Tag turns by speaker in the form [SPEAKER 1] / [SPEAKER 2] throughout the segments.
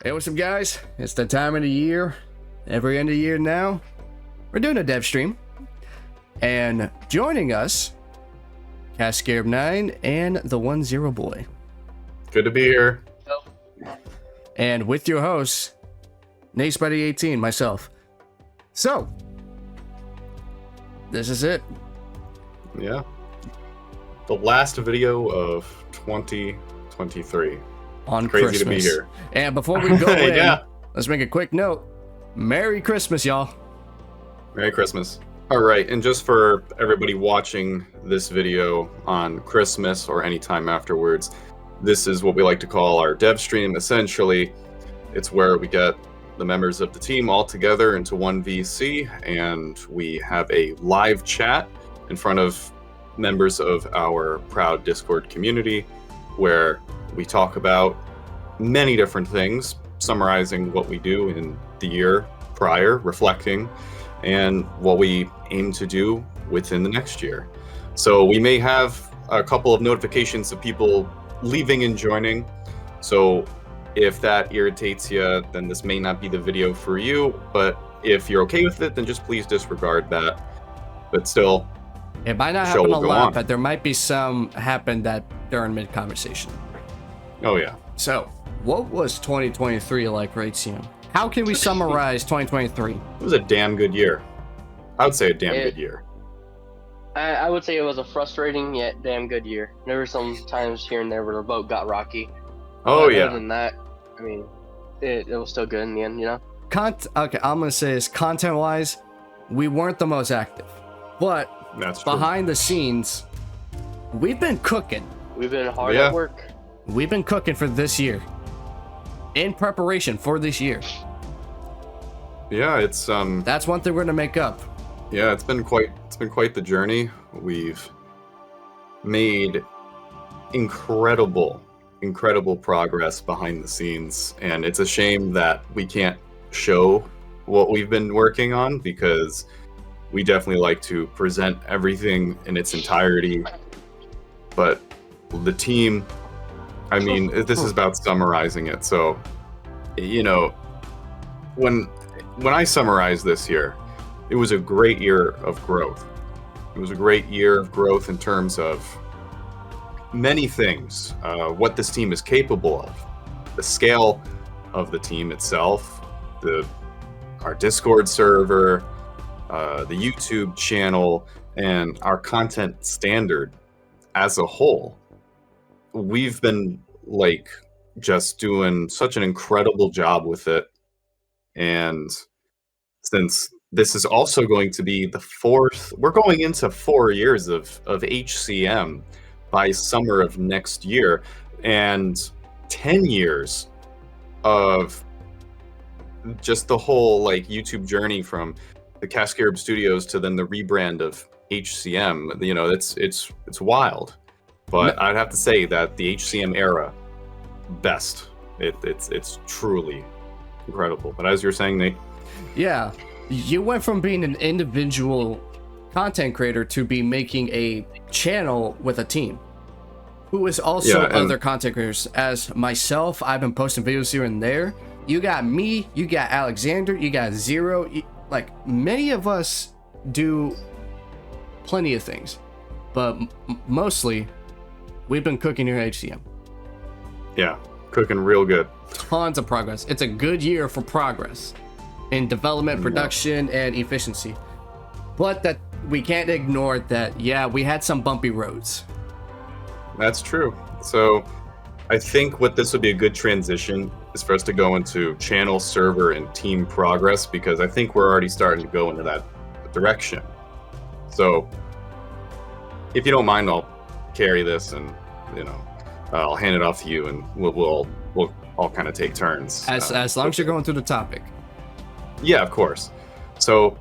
[SPEAKER 1] Hey, what's up, guys? It's the time of the year. Every end of the year now, we're doing a dev stream. And joining us, Cascarab 9 and the 10 Boy.
[SPEAKER 2] Good to be here.
[SPEAKER 1] And with your hosts, Nace by the 18, myself. So, this is it.
[SPEAKER 2] Yeah. The last video of 2023.
[SPEAKER 1] On
[SPEAKER 2] Crazy
[SPEAKER 1] Christmas.
[SPEAKER 2] to be here.
[SPEAKER 1] And before we go in,
[SPEAKER 2] Yeah.
[SPEAKER 1] let's make a quick note. Merry Christmas, y'all.
[SPEAKER 2] Merry Christmas. All right, and just for everybody watching this video on Christmas or any time afterwards, this is what we like to call our dev stream. Essentially, it's where we get the members of the team all together into one VC, and we have a live chat in front of members of our proud Discord community, where we talk about many different things, summarizing what we do in the year prior, reflecting, and what we aim to do within the next year. So we may have a couple of notifications of people leaving and joining. So if that irritates you, then this may not be the video for you. But if you're okay with it, then just please disregard that. But still,
[SPEAKER 1] it might not happen a lot, but there might be some happen that during mid-conversation.
[SPEAKER 2] Oh, yeah.
[SPEAKER 1] So, what was 2023 like for HCM? How can we summarize 2023?
[SPEAKER 2] It was a damn good year. I would say a damn good year.
[SPEAKER 3] I would say it was a frustrating yet damn good year. There were some times here and there where the boat got rocky.
[SPEAKER 2] Oh,
[SPEAKER 3] but
[SPEAKER 2] yeah.
[SPEAKER 3] Other than that, I mean, it was still good in the end, you know?
[SPEAKER 1] Okay, I'm going to say this. Content-wise, we weren't the most active. But
[SPEAKER 2] That's true.
[SPEAKER 1] behind the scenes, we've been cooking.
[SPEAKER 3] We've been hard at work.
[SPEAKER 1] We've been cooking for this year. In preparation for this year.
[SPEAKER 2] Yeah, it's
[SPEAKER 1] That's one thing we're gonna make up.
[SPEAKER 2] Yeah, it's been quite the journey. We've made incredible progress behind the scenes, and it's a shame that we can't show what we've been working on, because we definitely like to present everything in its entirety. But the team, I mean, this is about summarizing it. So, you know, when I summarize this year, it was a great year of growth. It was a great year of growth in terms of many things, what this team is capable of, the scale of the team itself, our Discord server, the YouTube channel, and our content standard as a whole. We've been just doing such an incredible job with it. And since this is also going to be we're going into 4 years of HCM by summer of next year, and 10 years of just the whole YouTube journey from the Cascarab Studios to then the rebrand of HCM. You know, it's wild. But I'd have to say that the HCM era, best. It's truly incredible. But as you're saying, Nate,
[SPEAKER 1] yeah, you went from being an individual content creator to be making a channel with a team who is also other content creators. As myself, I've been posting videos here and there. You got me, you got Alexander, you got Zero. Many of us do plenty of things, but mostly we've been cooking here at HCM.
[SPEAKER 2] Yeah, cooking real good.
[SPEAKER 1] Tons of progress. It's a good year for progress in development, production, and efficiency. But that we can't ignore that, we had some bumpy roads.
[SPEAKER 2] That's true. So I think what this would be a good transition is for us to go into channel, server, and team progress, because I think we're already starting to go into that direction. So if you don't mind, I'll carry this, and I'll hand it off to you, and we'll all kind of take turns.
[SPEAKER 1] As long as you're going through the topic.
[SPEAKER 2] Yeah, of course. So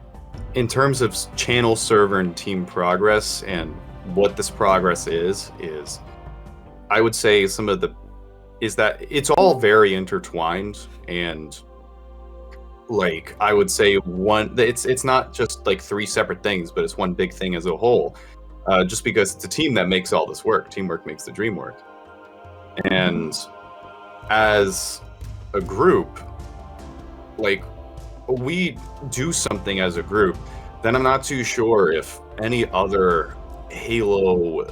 [SPEAKER 2] in terms of channel, server, and team progress, and what this progress is I would say is that it's all very intertwined, and I would say it's not just 3 separate things, but it's one big thing as a whole. Just because it's a team that makes all this work. Teamwork makes the dream work. And as a group, like we do something as a group, then I'm not too sure if any other Halo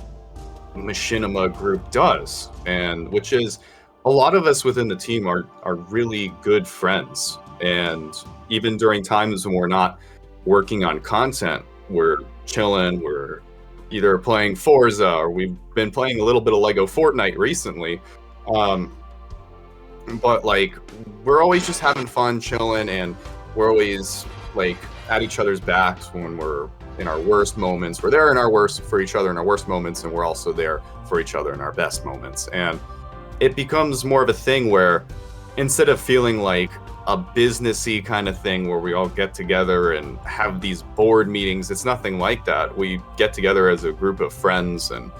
[SPEAKER 2] Machinima group does. And which is, a lot of us within the team are really good friends. And even during times when we're not working on content, we're chilling, we're either playing Forza, or we've been playing a little bit of Lego Fortnite recently. But like, we're always just having fun, chilling, and we're always like at each other's backs when we're in our worst moments. We're there in our worst for each other in our worst moments, and we're also there for each other in our best moments. And it becomes more of a thing where, instead of feeling like a businessy kind of thing where we all get together and have these board meetings, it's nothing like that. We get together as a group of friends, and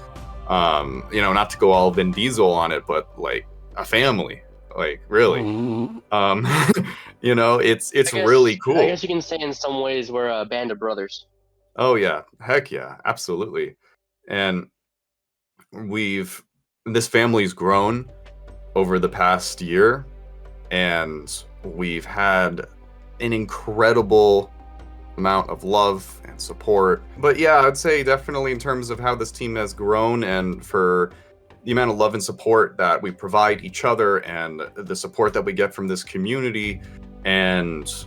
[SPEAKER 2] you know, not to go all Vin Diesel on it, but like a family, like really. You know, it's really cool.
[SPEAKER 3] I guess you can say in some ways we're a band of brothers.
[SPEAKER 2] Oh yeah, heck yeah, absolutely. And this family's grown over the past year, and we've had an incredible amount of love and support. But yeah, I'd say definitely in terms of how this team has grown, and for the amount of love and support that we provide each other, and the support that we get from this community, and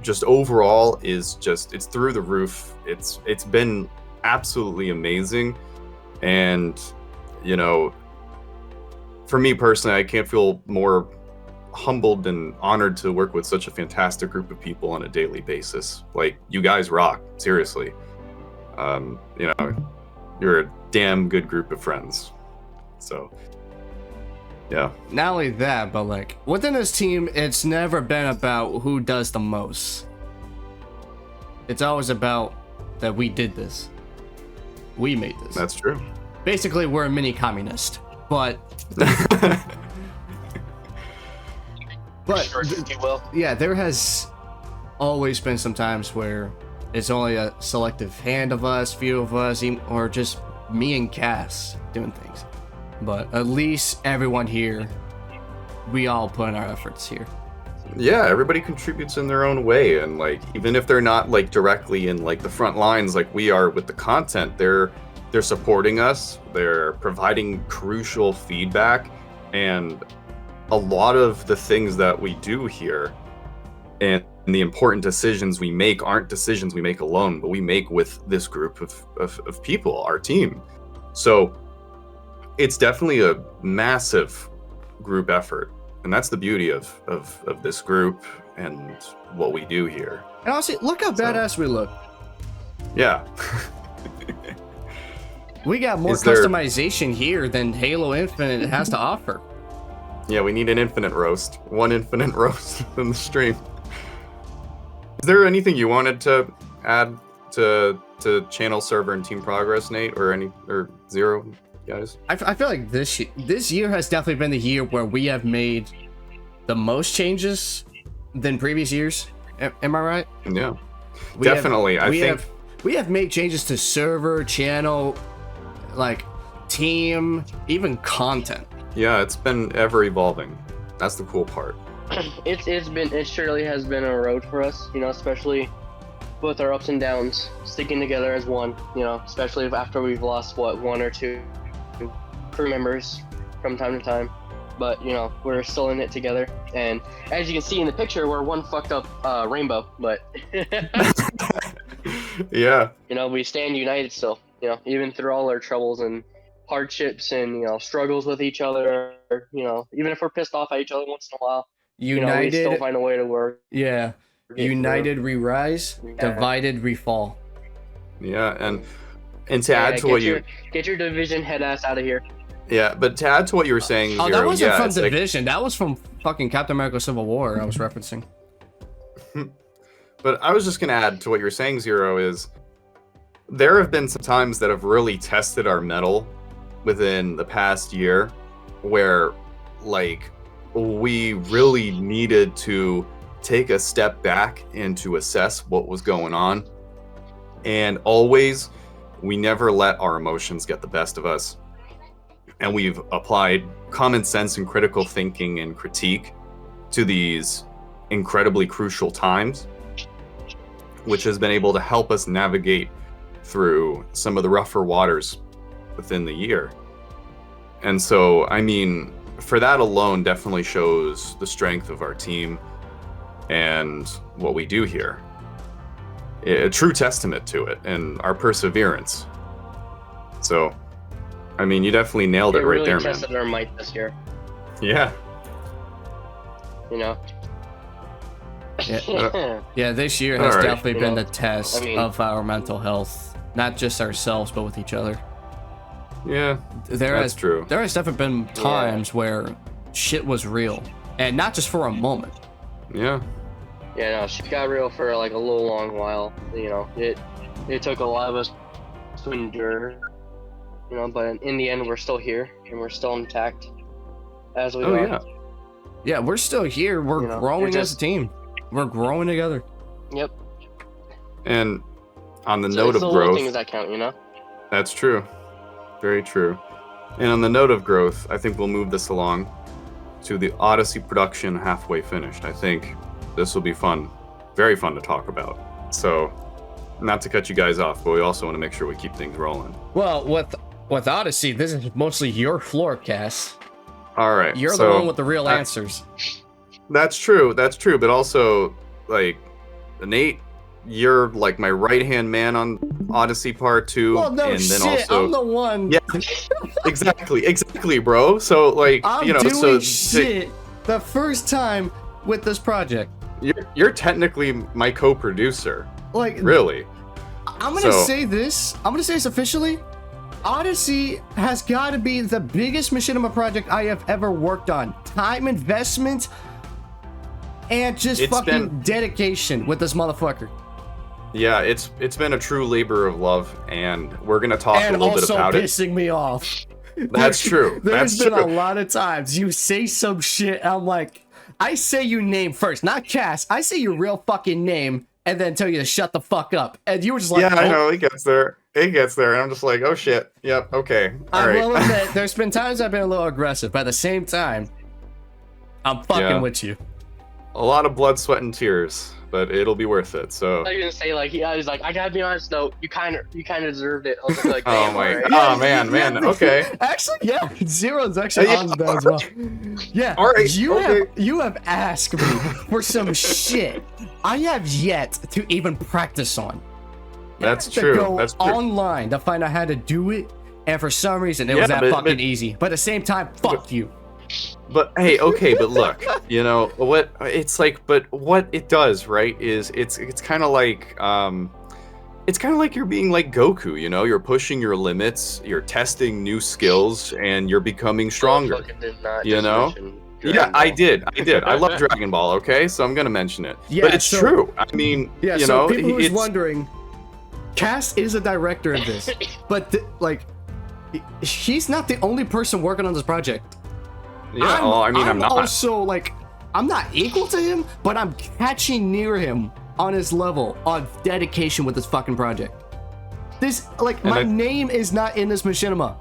[SPEAKER 2] just overall is just, it's through the roof. It's been absolutely amazing. And you know, for me personally, I can't feel more humbled and honored to work with such a fantastic group of people on a daily basis. Like, you guys rock, seriously. You know, you're a damn good group of friends. So yeah.
[SPEAKER 1] Not only that, but like within this team, it's never been about who does the most. It's always about that we did this. We made this.
[SPEAKER 2] That's true.
[SPEAKER 1] Basically, we're a mini communist, but
[SPEAKER 3] If you will.
[SPEAKER 1] yeah, there has always been some times where it's only a selective hand of us, few of us, or just me and Cass doing things. But at least everyone here, we all put in our efforts here.
[SPEAKER 2] Yeah, everybody contributes in their own way, and like, even if they're not like directly in like the front lines like we are with the content, they're supporting us, they're providing crucial feedback, and a lot of the things that we do here and the important decisions we make aren't decisions we make alone, but we make with this group of people, our team. So it's definitely a massive group effort, and that's the beauty of this group and what we do here.
[SPEAKER 1] And honestly, look how badass we look.
[SPEAKER 2] Yeah.
[SPEAKER 1] We got more customization here than Halo Infinite has to offer.
[SPEAKER 2] Yeah, we need an infinite roast. One infinite roast in the stream. Is there anything you wanted to add to channel, server, and team progress, Nate, or Zero, guys?
[SPEAKER 1] I feel like this year has definitely been the year where we have made the most changes than previous years. Am I right?
[SPEAKER 2] Yeah, definitely.
[SPEAKER 1] We have made changes to server, channel, like team, even content.
[SPEAKER 2] Yeah, it's been ever evolving. That's the cool part.
[SPEAKER 3] It surely has been a road for us, you know, especially with our ups and downs, sticking together as one, you know, especially after we've lost one or two crew members from time to time. But you know, we're still in it together, and as you can see in the picture, we're one fucked up rainbow, but
[SPEAKER 2] yeah,
[SPEAKER 3] you know, we stand united still, you know, even through all our troubles and hardships and, you know, struggles with each other, you know, even if we're pissed off at each other once in a while,
[SPEAKER 1] united,
[SPEAKER 3] you know, we still find a way to work.
[SPEAKER 1] Yeah, united we rise, divided we fall.
[SPEAKER 2] Yeah, and to add to what
[SPEAKER 3] get your division head ass out of here.
[SPEAKER 2] Yeah, but to add to what you were saying,
[SPEAKER 1] Zero, that wasn't from Division.
[SPEAKER 2] Like,
[SPEAKER 1] that was from fucking Captain America: Civil War. I was referencing.
[SPEAKER 2] But I was just gonna add to what you were saying, Zero, is there have been some times that have really tested our mettle within the past year, where like we really needed to take a step back and to assess what was going on. And always, we never let our emotions get the best of us. And we've applied common sense and critical thinking and critique to these incredibly crucial times, which has been able to help us navigate through some of the rougher waters within the year. And so, I mean, for that alone definitely shows the strength of our team and what we do here. A true testament to it and our perseverance. So, I mean, you definitely nailed it right there, man.
[SPEAKER 3] It really tested our might this year.
[SPEAKER 2] Yeah.
[SPEAKER 3] You know?
[SPEAKER 1] Yeah, this year has definitely been the
[SPEAKER 3] I
[SPEAKER 1] test
[SPEAKER 3] mean-
[SPEAKER 1] of our mental health. Not just ourselves, but with each other.
[SPEAKER 2] Yeah,
[SPEAKER 1] That's
[SPEAKER 2] true.
[SPEAKER 1] There has definitely been times where shit was real. And not just for a moment.
[SPEAKER 2] Yeah.
[SPEAKER 3] Yeah, no, she got real for like a little long while. You know, it took a lot of us to endure. You know, but in the end, we're still here and we're still intact. As we are.
[SPEAKER 2] Yeah.
[SPEAKER 1] Yeah, we're still here. We're
[SPEAKER 3] You know,
[SPEAKER 1] growing
[SPEAKER 3] you're
[SPEAKER 1] as a team. We're growing together.
[SPEAKER 3] Yep.
[SPEAKER 2] And on the
[SPEAKER 3] So
[SPEAKER 2] note
[SPEAKER 3] it's
[SPEAKER 2] of
[SPEAKER 3] the little
[SPEAKER 2] growth,
[SPEAKER 3] things that count, you know.
[SPEAKER 2] that's true. Very true. And on the note of growth, I think we'll move this along to the Odyssey production halfway finished. I think this will be fun. Very fun to talk about. So, not to cut you guys off, but we also want to make sure we keep things rolling.
[SPEAKER 1] Well, with Odyssey, this is mostly your floor, Cass.
[SPEAKER 2] All right.
[SPEAKER 1] You're
[SPEAKER 2] so
[SPEAKER 1] the one with the real answers.
[SPEAKER 2] That's true. That's true. But also, like, Nate, you're like my right-hand man on Odyssey Part 2.
[SPEAKER 1] Well, no
[SPEAKER 2] and then
[SPEAKER 1] shit.
[SPEAKER 2] also,
[SPEAKER 1] I'm the one.
[SPEAKER 2] Yeah, exactly, bro. So, like,
[SPEAKER 1] I'm
[SPEAKER 2] you know,
[SPEAKER 1] doing
[SPEAKER 2] so
[SPEAKER 1] shit the first time with this project.
[SPEAKER 2] you're technically my co-producer.
[SPEAKER 1] Like,
[SPEAKER 2] Really?
[SPEAKER 1] I'm gonna
[SPEAKER 2] So-
[SPEAKER 1] say this. I'm gonna say this officially. Odyssey has got to be the biggest Machinima project I have ever worked on. Time investment and just
[SPEAKER 2] It's
[SPEAKER 1] fucking
[SPEAKER 2] been-
[SPEAKER 1] dedication with this motherfucker.
[SPEAKER 2] Yeah, it's been a true labor of love, and we're gonna talk
[SPEAKER 1] And
[SPEAKER 2] a little bit
[SPEAKER 1] also
[SPEAKER 2] about it.
[SPEAKER 1] pissing me off.
[SPEAKER 2] That's true.
[SPEAKER 1] There's
[SPEAKER 2] That's
[SPEAKER 1] been a
[SPEAKER 2] true.
[SPEAKER 1] lot of times you say some shit. I'm like, I say your name first, not Cass. I say your real fucking name and then tell you to shut the fuck up. And you were just like,
[SPEAKER 2] Yeah, I
[SPEAKER 1] "Oh."
[SPEAKER 2] know. It gets there, and I'm just like, oh shit. Yep. Okay. All
[SPEAKER 1] I
[SPEAKER 2] right.
[SPEAKER 1] will admit, there's been times I've been a little aggressive, but at the same time, I'm fucking
[SPEAKER 2] Yeah.
[SPEAKER 1] with you.
[SPEAKER 2] A lot of blood, sweat, and tears, but it'll be worth it. So.
[SPEAKER 3] I was gonna say like, yeah, he's like, I gotta be honest though, you kind of deserved it. I was like,
[SPEAKER 2] Oh
[SPEAKER 3] damn,
[SPEAKER 2] my.
[SPEAKER 3] alright.
[SPEAKER 2] Oh man. Okay.
[SPEAKER 1] Actually, yeah, Zero's actually
[SPEAKER 2] Yeah,
[SPEAKER 1] on that as well. Yeah,
[SPEAKER 2] All right, okay.
[SPEAKER 1] you have asked me for some shit I have yet to even practice on.
[SPEAKER 2] That's
[SPEAKER 1] To
[SPEAKER 2] true.
[SPEAKER 1] go
[SPEAKER 2] That's true.
[SPEAKER 1] online to find out how to do it, and for some reason it
[SPEAKER 2] Yeah,
[SPEAKER 1] was that
[SPEAKER 2] but-
[SPEAKER 1] fucking easy. But at the same time, fuck you.
[SPEAKER 2] But hey, okay, but look, you know what? It's like, but what it does, right? Is it's kind of like it's kind of like you're being like Goku. You know, you're pushing your limits, you're testing new skills, and you're becoming stronger.
[SPEAKER 3] Fucking did not
[SPEAKER 2] You
[SPEAKER 3] just
[SPEAKER 2] know?
[SPEAKER 3] mention
[SPEAKER 2] Yeah,
[SPEAKER 3] Dragon
[SPEAKER 2] I
[SPEAKER 3] Ball.
[SPEAKER 2] did. I love Dragon Ball. Okay, so I'm gonna mention it.
[SPEAKER 1] Yeah,
[SPEAKER 2] but it's
[SPEAKER 1] so-
[SPEAKER 2] true. I mean,
[SPEAKER 1] Yeah,
[SPEAKER 2] you
[SPEAKER 1] so
[SPEAKER 2] know,
[SPEAKER 1] people who's
[SPEAKER 2] it's
[SPEAKER 1] wondering, Cass is a director of this, but like, he's not the only person working on this project.
[SPEAKER 2] yeah. Well, I mean, I'm not.
[SPEAKER 1] Also, like, I'm not equal to him, but I'm catching near him on his level on dedication with this fucking project. This, like,
[SPEAKER 2] And
[SPEAKER 1] my
[SPEAKER 2] I-
[SPEAKER 1] name is not in this machinima.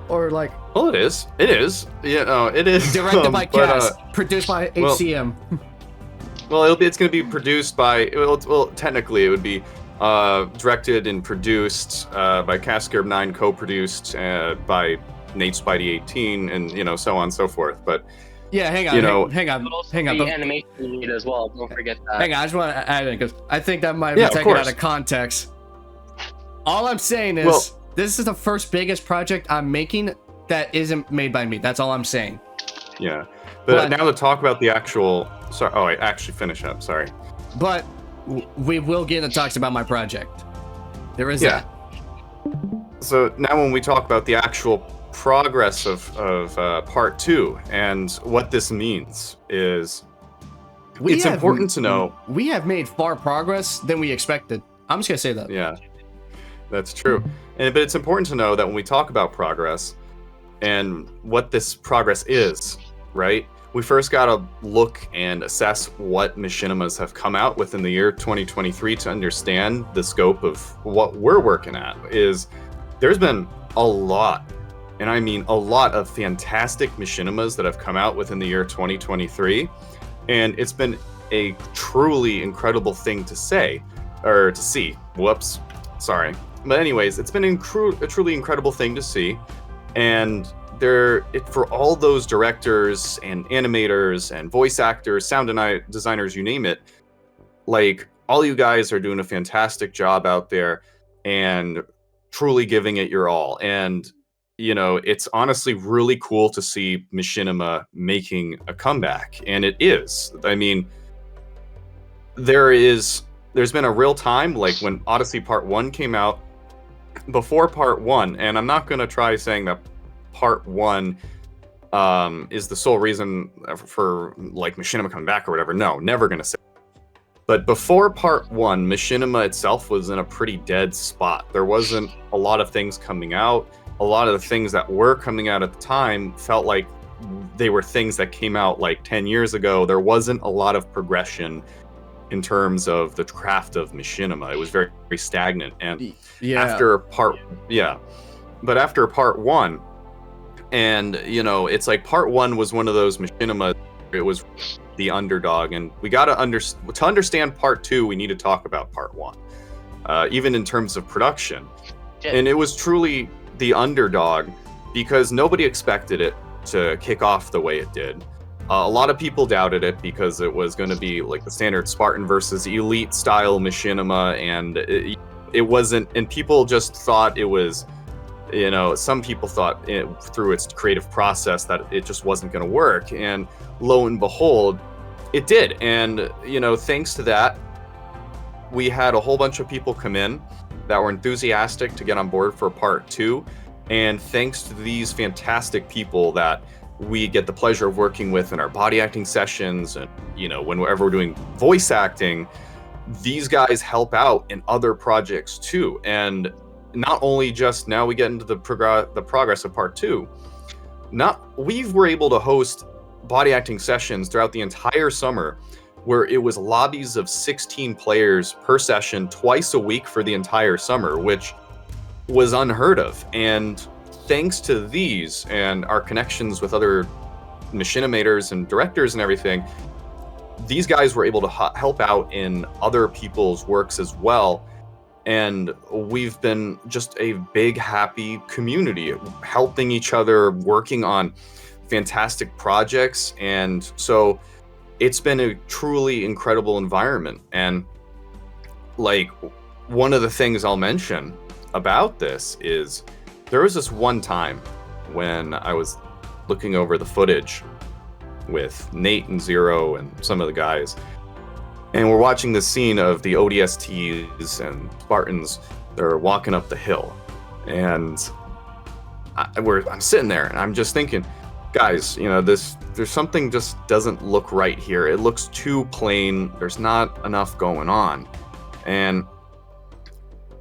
[SPEAKER 1] Or, like,
[SPEAKER 2] Well, it is. It is. You know, it is.
[SPEAKER 1] directed by
[SPEAKER 2] but,
[SPEAKER 1] Cass, produced by
[SPEAKER 2] well-
[SPEAKER 1] HCM.
[SPEAKER 2] Well, it's going to be produced by. Well, technically, it would be directed and produced by Cascare 9, co-produced by Nate Spidey 18, and you know, so on and so forth. But
[SPEAKER 1] Yeah, hang on,
[SPEAKER 2] you know-
[SPEAKER 1] hang on,
[SPEAKER 3] But also
[SPEAKER 1] hang on.
[SPEAKER 3] the
[SPEAKER 1] Don't-
[SPEAKER 3] animation lead as well. Don't forget that.
[SPEAKER 1] Hang on, I just want to add in because I think that might
[SPEAKER 2] Yeah,
[SPEAKER 1] be
[SPEAKER 2] of
[SPEAKER 1] taken out
[SPEAKER 2] course.
[SPEAKER 1] of context. All I'm saying is
[SPEAKER 2] Well-
[SPEAKER 1] this is the first biggest project I'm making that isn't made by me. That's all I'm saying.
[SPEAKER 2] yeah. But
[SPEAKER 1] But-
[SPEAKER 2] now to talk about the actual. Sorry. Oh, I actually finish up. Sorry.
[SPEAKER 1] But we will get into talks about my project. There is
[SPEAKER 2] Yeah.
[SPEAKER 1] that.
[SPEAKER 2] So now when we talk about the actual progress of part 2 and what this means is
[SPEAKER 1] We
[SPEAKER 2] it's
[SPEAKER 1] have-
[SPEAKER 2] important to know.
[SPEAKER 1] We have made far progress than we expected. I'm just gonna say that.
[SPEAKER 2] Yeah, that's true. But it's important to know that when we talk about progress and what this progress is, right? We first got to look and assess what machinimas have come out within the year 2023 to understand the scope of what we're working at. Is there's been a lot and I mean a lot of fantastic machinimas that have come out within the year 2023, and it's been a truly incredible thing to see. Whoops, sorry. But anyways, it's been a truly incredible thing to see, and for all those directors and animators and voice actors, sound designers, you name it, like, all you guys are doing a fantastic job out there and truly giving it your all. And you know, it's honestly really cool to see Machinima making a comeback, and it is. I mean, there's been a real time, like when Odyssey Part 1 came out, before Part 1, and I'm not going to try saying that Part 1 is the sole reason for, like, Machinima coming back or whatever. No, never going to say. But before Part 1, Machinima itself was in a pretty dead spot. There wasn't a lot of things coming out. A lot of the things that were coming out at the time felt like they were things that came out like 10 years ago. There wasn't a lot of progression in terms of the craft of Machinima. It was very, very stagnant. And after Part 1, and you know, it's like Part 1 was one of those Machinima, it was the underdog, and we got to understand Part 2, we need to talk about Part 1, even in terms of production. And it was truly the underdog because nobody expected it to kick off the way it did. A lot of people doubted it because it was going to be like the standard Spartan versus Elite style Machinima, and it wasn't, and people just thought it was, you know, some people thought through its creative process that it just wasn't going to work, and lo and behold, it did. And you know, thanks to that, we had a whole bunch of people come in that were enthusiastic to get on board for Part 2, and thanks to these fantastic people that we get the pleasure of working with in our body acting sessions, and you know, whenever we're doing voice acting, these guys help out in other projects too. And not only just now we get into the progress of Part 2, we were able to host body acting sessions throughout the entire summer where it was lobbies of 16 players per session twice a week for the entire summer, which was unheard of. And thanks to these and our connections with other machinimators and directors and everything, these guys were able to help out in other people's works as well. And we've been just a big, happy community, helping each other, working on fantastic projects. And so it's been a truly incredible environment. And like, one of the things I'll mention about this is there was this one time when I was looking over the footage with Nate and Zero and some of the guys, and we're watching this scene of the ODSTs and Spartans. They're walking up the hill, and I'm sitting there and I'm just thinking, guys, you know, there's something just doesn't look right here. It looks too plain. There's not enough going on. And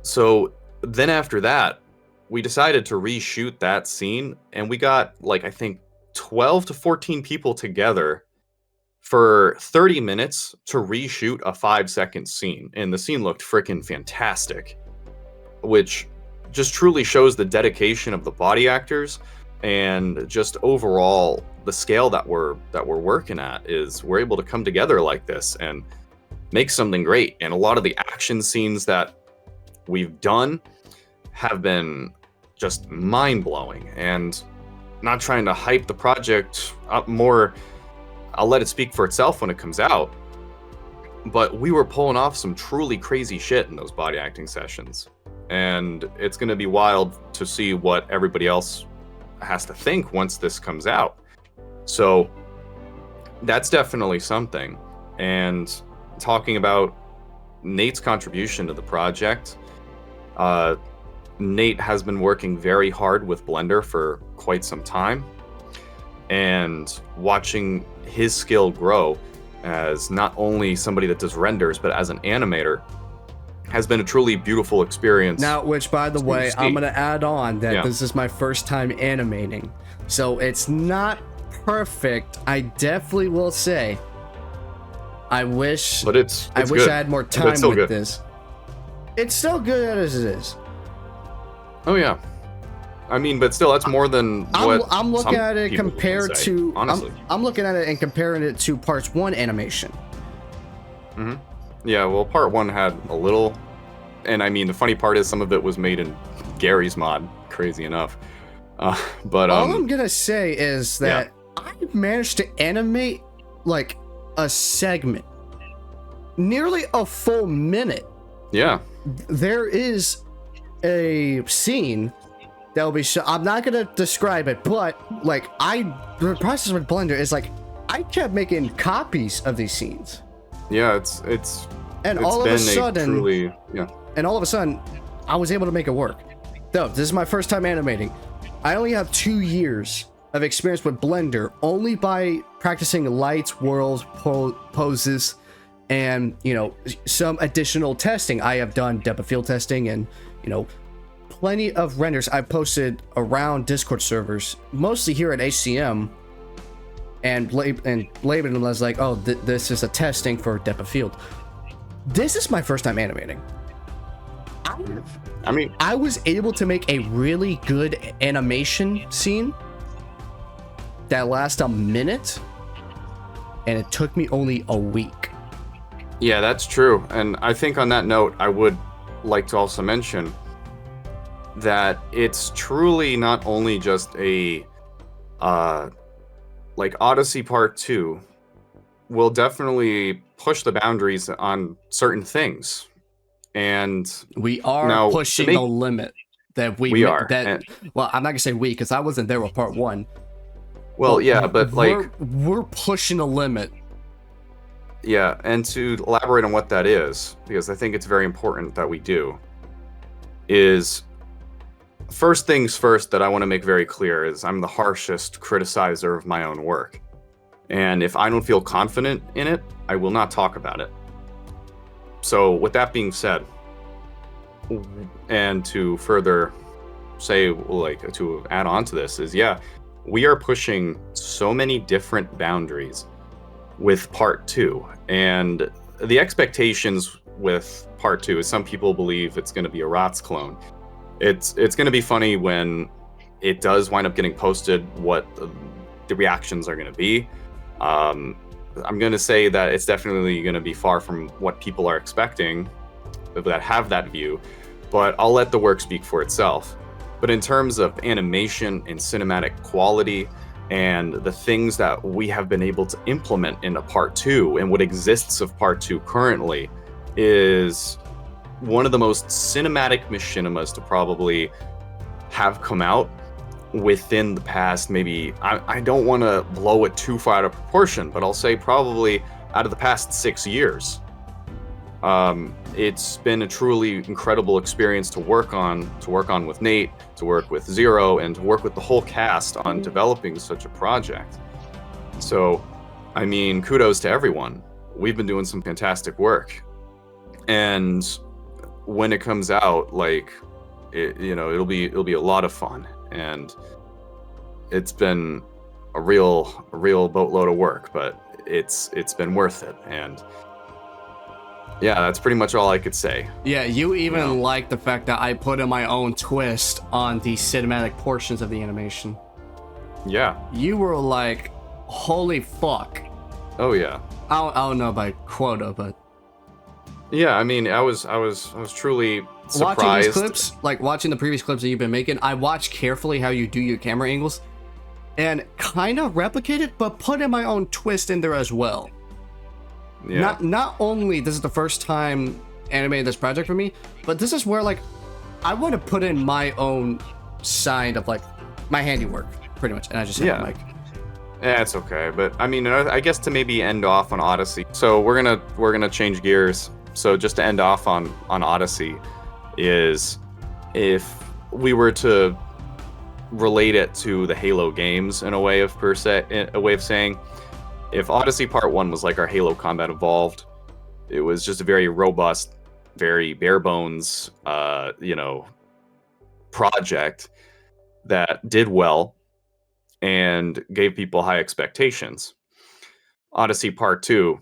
[SPEAKER 2] so then after that, we decided to reshoot that scene, and we got, like, I think 12 to 14 people together for 30 minutes to reshoot a 5-second scene. And the scene looked freaking fantastic, which just truly shows the dedication of the body actors, and just overall the scale that we're working at is we're able to come together like this and make something great. And a lot of the action scenes that we've done have been just mind-blowing. And not trying to hype the project up more, I'll let it speak for itself when it comes out, but we were pulling off some truly crazy shit in those body acting sessions, and it's going to be wild to see what everybody else has to think once this comes out. So that's definitely something. And talking about Nate's contribution to the project, Nate has been working very hard with Blender for quite some time, and watching his skill grow as not only somebody that does renders, but as an animator, has been a truly beautiful experience.
[SPEAKER 1] Now, which, by the way, I'm going to add on that this is my first time animating, so it's not perfect. I definitely will say I wish I had more time with this. It's still good as it is.
[SPEAKER 2] Oh yeah. I mean, but still, that's more than what
[SPEAKER 1] I'm looking at it
[SPEAKER 2] people
[SPEAKER 1] compared
[SPEAKER 2] say,
[SPEAKER 1] to
[SPEAKER 2] honestly.
[SPEAKER 1] I'm looking at it and comparing it to Parts 1 animation.
[SPEAKER 2] Mm-hmm. Yeah, well, Part 1 had a little, and I mean, the funny part is some of it was made in Gary's mod, crazy enough. But
[SPEAKER 1] all I'm gonna say is that
[SPEAKER 2] yeah.
[SPEAKER 1] I managed to animate like a segment, nearly a full minute.
[SPEAKER 2] Yeah.
[SPEAKER 1] There is a scene that will be I'm not gonna describe it, but like the process with Blender is like I kept making copies of these scenes.
[SPEAKER 2] Yeah,
[SPEAKER 1] and
[SPEAKER 2] it's
[SPEAKER 1] all of
[SPEAKER 2] been
[SPEAKER 1] a sudden,
[SPEAKER 2] truly, yeah.
[SPEAKER 1] And all of a sudden, I was able to make it work. Though this is my first time animating. I only have 2 years of experience with Blender, only by practicing lights, worlds, poses, and some additional testing. I have done depth of field testing and plenty of renders I've posted around Discord servers, mostly here at HCM, and labeling them as like, oh, this is a testing for depth of field. This is my first time animating. I was able to make a really good animation scene that lasts a minute, and it took me only a week.
[SPEAKER 2] Yeah, that's true. And I think on that note, I would like to also mention that it's truly not only just a like Odyssey Part 2 will definitely push the boundaries on certain things. And
[SPEAKER 1] we are pushing the limit that we
[SPEAKER 2] are.
[SPEAKER 1] Well, I'm not gonna say we, because I wasn't there with Part 1.
[SPEAKER 2] Well, yeah, but like
[SPEAKER 1] we're pushing the limit.
[SPEAKER 2] Yeah, and to elaborate on what that is, because I think it's very important that we do, is first things first that I want to make very clear is I'm the harshest criticizer of my own work. And if I don't feel confident in it, I will not talk about it. So with that being said, and to further say, like, to add on to this is, yeah, we are pushing so many different boundaries with Part 2. And the expectations with Part 2 is some people believe it's going to be a ROTS clone. It's going to be funny when it does wind up getting posted what the reactions are going to be. I'm going to say that it's definitely going to be far from what people are expecting that have that view, but I'll let the work speak for itself. But in terms of animation and cinematic quality and the things that we have been able to implement into Part 2 and what exists of Part 2 currently is one of the most cinematic machinimas to probably have come out within the past, maybe, I don't want to blow it too far out of proportion, but I'll say probably out of the past 6 years. It's been a truly incredible experience to work on with Nate, to work with Zero, and to work with the whole cast on developing such a project. So, I mean, kudos to everyone. We've been doing some fantastic work. And when it comes out, like, it'll be a lot of fun. And it's been a real boatload of work, but it's been worth it. And yeah, that's pretty much all I could say.
[SPEAKER 1] Yeah, you even like the fact that I put in my own twist on the cinematic portions of the animation.
[SPEAKER 2] Yeah.
[SPEAKER 1] You were like, holy fuck.
[SPEAKER 2] Oh yeah.
[SPEAKER 1] I don't know about quota, but
[SPEAKER 2] yeah, I mean, I was truly surprised.
[SPEAKER 1] Watching these clips, like watching the previous clips that you've been making, I watched carefully how you do your camera angles and kind of replicate it, but put in my own twist in there as well.
[SPEAKER 2] Yeah.
[SPEAKER 1] Not only this is the first time animating this project for me, but this is where, like, I want to put in my own side of, like, my handiwork, pretty much. And I just hit the mic.
[SPEAKER 2] Yeah, it's okay. But I mean, I guess to maybe end off on Odyssey. So we're gonna change gears. So just to end off on Odyssey is, if we were to relate it to the Halo games in a way of saying, if Odyssey Part 1 was like our Halo Combat Evolved, it was just a very robust, very bare bones, project that did well and gave people high expectations. Odyssey Part 2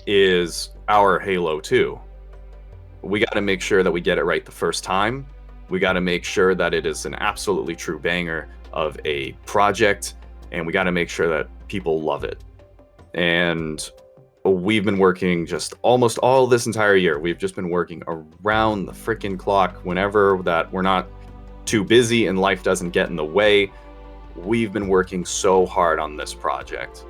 [SPEAKER 2] is our Halo 2. We got to make sure that we get it right the first time. We got to make sure that it is an absolutely true banger of a project, and we got to make sure that people love it. And we've been working just almost all this entire year. We've just been working around the freaking clock whenever that we're not too busy and life doesn't get in the way. We've been working so hard on this project.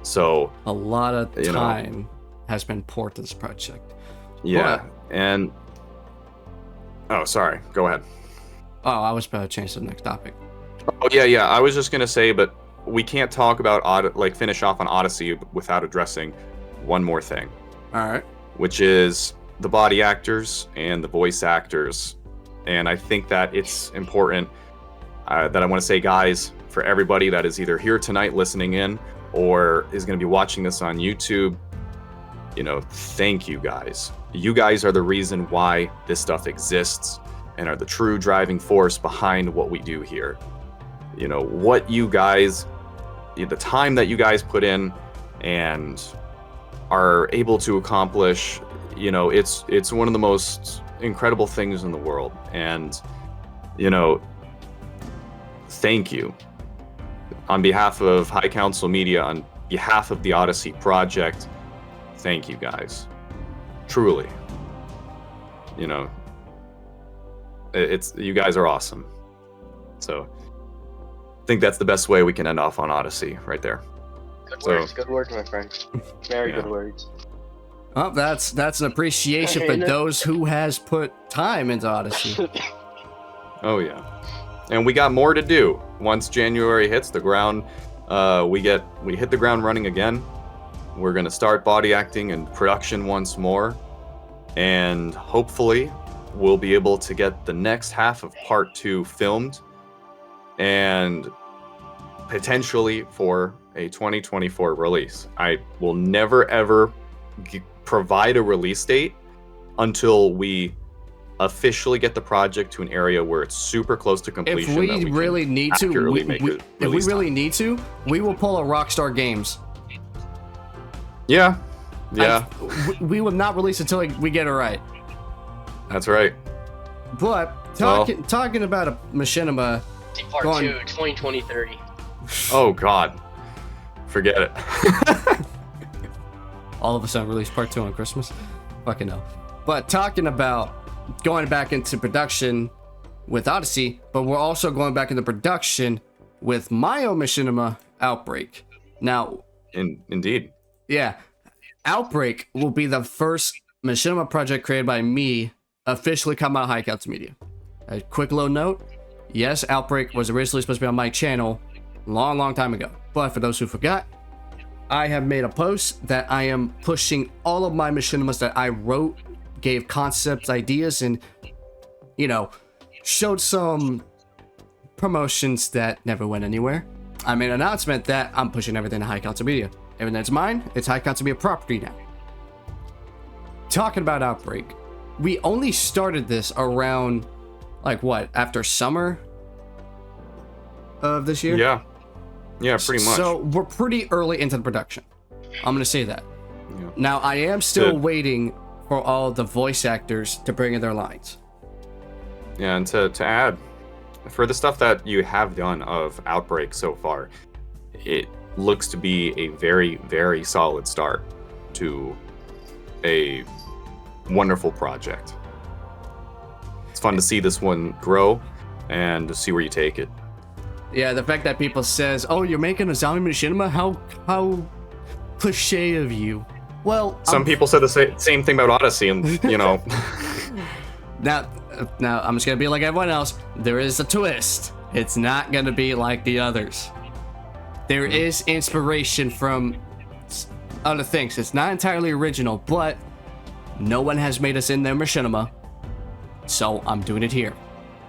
[SPEAKER 2] So
[SPEAKER 1] a lot of time has been poured to this project.
[SPEAKER 2] Yeah, and oh, sorry. Go ahead.
[SPEAKER 1] Oh, I was about to change to the next topic.
[SPEAKER 2] Oh yeah. I was just gonna say, but we can't talk about finish off on Odyssey without addressing one more thing.
[SPEAKER 1] All right.
[SPEAKER 2] Which is the body actors and the voice actors, and I think that it's important that I want to say, guys, for everybody that is either here tonight listening in or is going to be watching this on YouTube, thank you guys. You guys are the reason why this stuff exists and are the true driving force behind what we do here. What you guys, the time that you guys put in and are able to accomplish, it's one of the most incredible things in the world. And, thank you. On behalf of High Council Media, on behalf of the Odyssey Project, thank you guys. Truly. You guys are awesome. So I think that's the best way we can end off on Odyssey right there.
[SPEAKER 3] Good words, my friend. Very good words.
[SPEAKER 1] Oh, that's an appreciation for those who has put time into Odyssey.
[SPEAKER 2] Oh yeah. And we got more to do. Once January hits the ground, we hit the ground running again. We're gonna start body acting and production once more. And hopefully we'll be able to get the next half of part 2 filmed and potentially for a 2024 release. I will never ever provide a release date until we officially get the project to an area where it's super close to completion.
[SPEAKER 1] If we really need to, we will pull a Rockstar Games.
[SPEAKER 2] Yeah.
[SPEAKER 1] We will not release until we get it right.
[SPEAKER 2] That's right.
[SPEAKER 1] But talking about a Machinima
[SPEAKER 3] Part 2, 2020-30.
[SPEAKER 2] Oh God, forget it.
[SPEAKER 1] All of a sudden release part 2 on Christmas. Fucking hell. But talking about going back into production with Odyssey, but we're also going back into production with my own Machinima, Outbreak. Now,
[SPEAKER 2] indeed.
[SPEAKER 1] Yeah. Outbreak will be the first Machinima project created by me officially come out of High Council Media. A quick little note. Yes, Outbreak was originally supposed to be on my channel long time ago. But for those who forgot, I have made a post that I am pushing all of my Machinimas that I wrote, gave concepts, ideas, and, showed some promotions that never went anywhere. I made an announcement that I'm pushing everything to High Council Media. Everything that's mine, it's High Council Media property now. Talking about Outbreak, we only started this around, after summer of this year?
[SPEAKER 2] Yeah, pretty much.
[SPEAKER 1] So we're pretty early into the production. I'm going to say that. Yeah. Now, I am still waiting for all the voice actors to bring in their lines.
[SPEAKER 2] Yeah, and to add, for the stuff that you have done of Outbreak so far, it looks to be a very, very solid start to a wonderful project. It's fun to see this one grow and to see where you take it.
[SPEAKER 1] Yeah, the fact that people says, "Oh, you're making a zombie Machinima? How cliche of you." Well,
[SPEAKER 2] some people said the same thing about Odyssey, and
[SPEAKER 1] Now I'm just gonna be like everyone else. There is a twist. It's not gonna be like the others. There is inspiration from other things. It's not entirely original, but no one has made us in their Machinima, so I'm doing it here.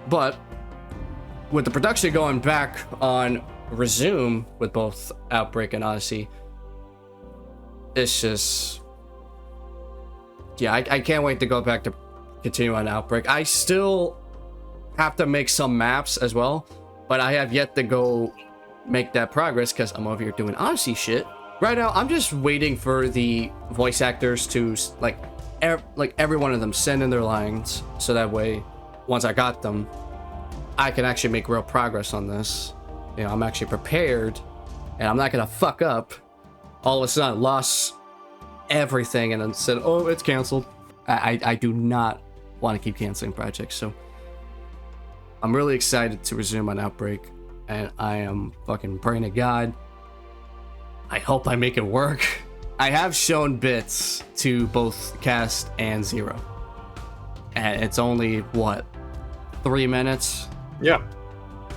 [SPEAKER 1] But with the production going back on resume with both Outbreak and Odyssey, it's just, yeah, I can't wait to go back to continue on Outbreak. I still have to make some maps as well, but I have yet to go make that progress because I'm over here doing Odyssey shit. Right now, I'm just waiting for the voice actors to, every one of them send in their lines, so that way once I got them, I can actually make real progress on this. You know, I'm actually prepared, and I'm not gonna fuck up. All of a sudden, lost everything, and then said, "Oh, it's canceled." I do not want to keep canceling projects, so I'm really excited to resume on Outbreak, and I am fucking praying to God. I hope I make it work. I have shown bits to both Cast and Zero, and it's only what, 3 minutes?
[SPEAKER 2] Yeah,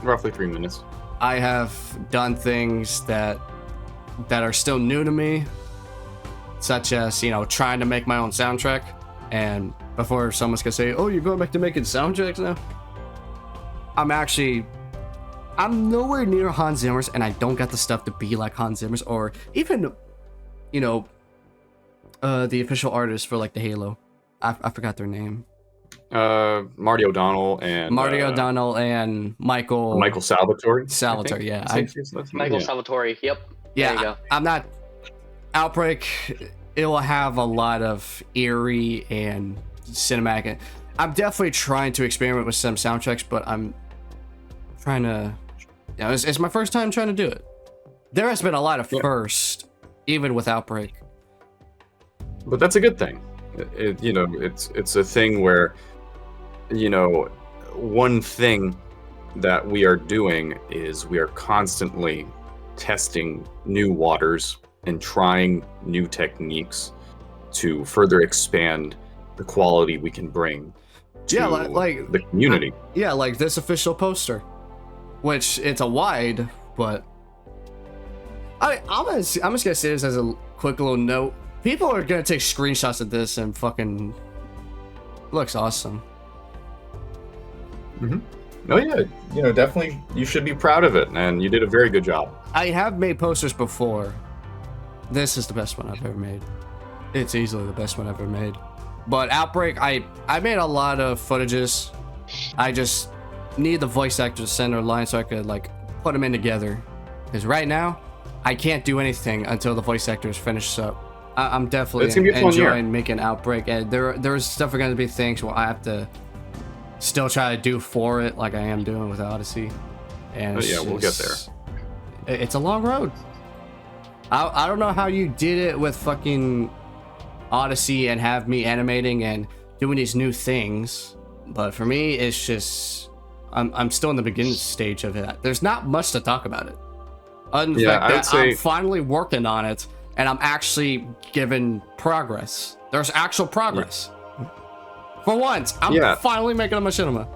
[SPEAKER 2] roughly 3 minutes.
[SPEAKER 1] I have done things that are still new to me, such as, you know, trying to make my own soundtrack. And before someone's gonna say, "Oh, you're going back to making soundtracks now?" I'm nowhere near Hans Zimmer's, and I don't got the stuff to be like Hans Zimmer's, or even, you know, the official artist for like the Halo. I forgot their name.
[SPEAKER 2] Marty O'Donnell and Michael Salvatore.
[SPEAKER 1] Salvatore, yeah.
[SPEAKER 3] Michael Salvatore. Yep.
[SPEAKER 1] Yeah,
[SPEAKER 3] there you go.
[SPEAKER 1] I'm not. Outbreak, it will have a lot of eerie and cinematic. I'm definitely trying to experiment with some soundtracks, but I'm trying to. You know, it's my first time trying to do it. There has been a lot of first, even with Outbreak.
[SPEAKER 2] But that's a good thing. You know, it's a thing where, you know, one thing that we are doing is we are constantly testing new waters and trying new techniques to further expand the quality we can bring to
[SPEAKER 1] like
[SPEAKER 2] the community.
[SPEAKER 1] Like this official poster, which it's a wide, but I'm just gonna say this as a quick little note. People are gonna take screenshots of this and fucking looks awesome.
[SPEAKER 2] Mm-hmm. Oh yeah, you know, definitely you should be proud of it, and you did a very good job.
[SPEAKER 1] I have made posters before. This is the best one I've ever made. It's easily the best one I've ever made. But Outbreak, I made a lot of footages. I just need the voice actor to send their line so I could like put them in together. Because right now, I can't do anything until the voice actors finish up. I'm definitely enjoying making Outbreak, and there's definitely going to be things where I have to still try to do for it, like I am doing with Odyssey. And
[SPEAKER 2] we'll get there.
[SPEAKER 1] It's a long road. I don't know how you did it with fucking Odyssey and have me animating and doing these new things, but for me, it's just I'm still in the beginning stage of it. There's not much to talk about it. Other than the fact that I'm finally working on it, and I'm actually giving progress. There's actual progress. Yeah. For once, I'm finally making a machinima.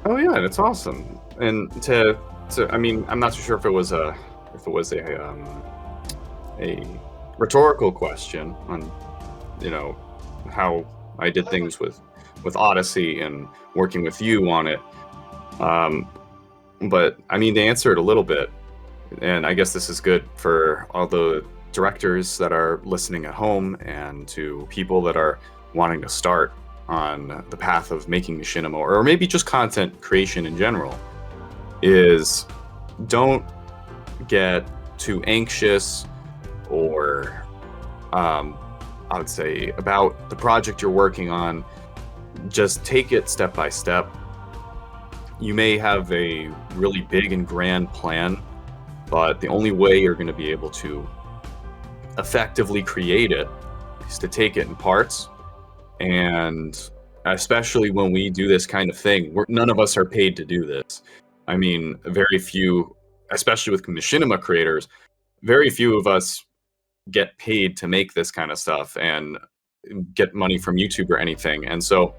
[SPEAKER 2] Oh yeah, that's awesome. And to I mean, I'm not too sure if it was a rhetorical question on, you know, how I did things with Odyssey and working with you on it. But I mean, to answer it a little bit, and I guess this is good for all the directors that are listening at home and to people that are wanting to start on the path of making machinima, or maybe just content creation in general, is don't get too anxious or I would say about the project you're working on. Just take it step by step. You may have a really big and grand plan, but the only way you're going to be able to effectively create it is to take it in parts. And especially when we do this kind of thing, none of us are paid to do this. I mean, very few, especially with machinima creators, very few of us get paid to make this kind of stuff and get money from YouTube or anything. And so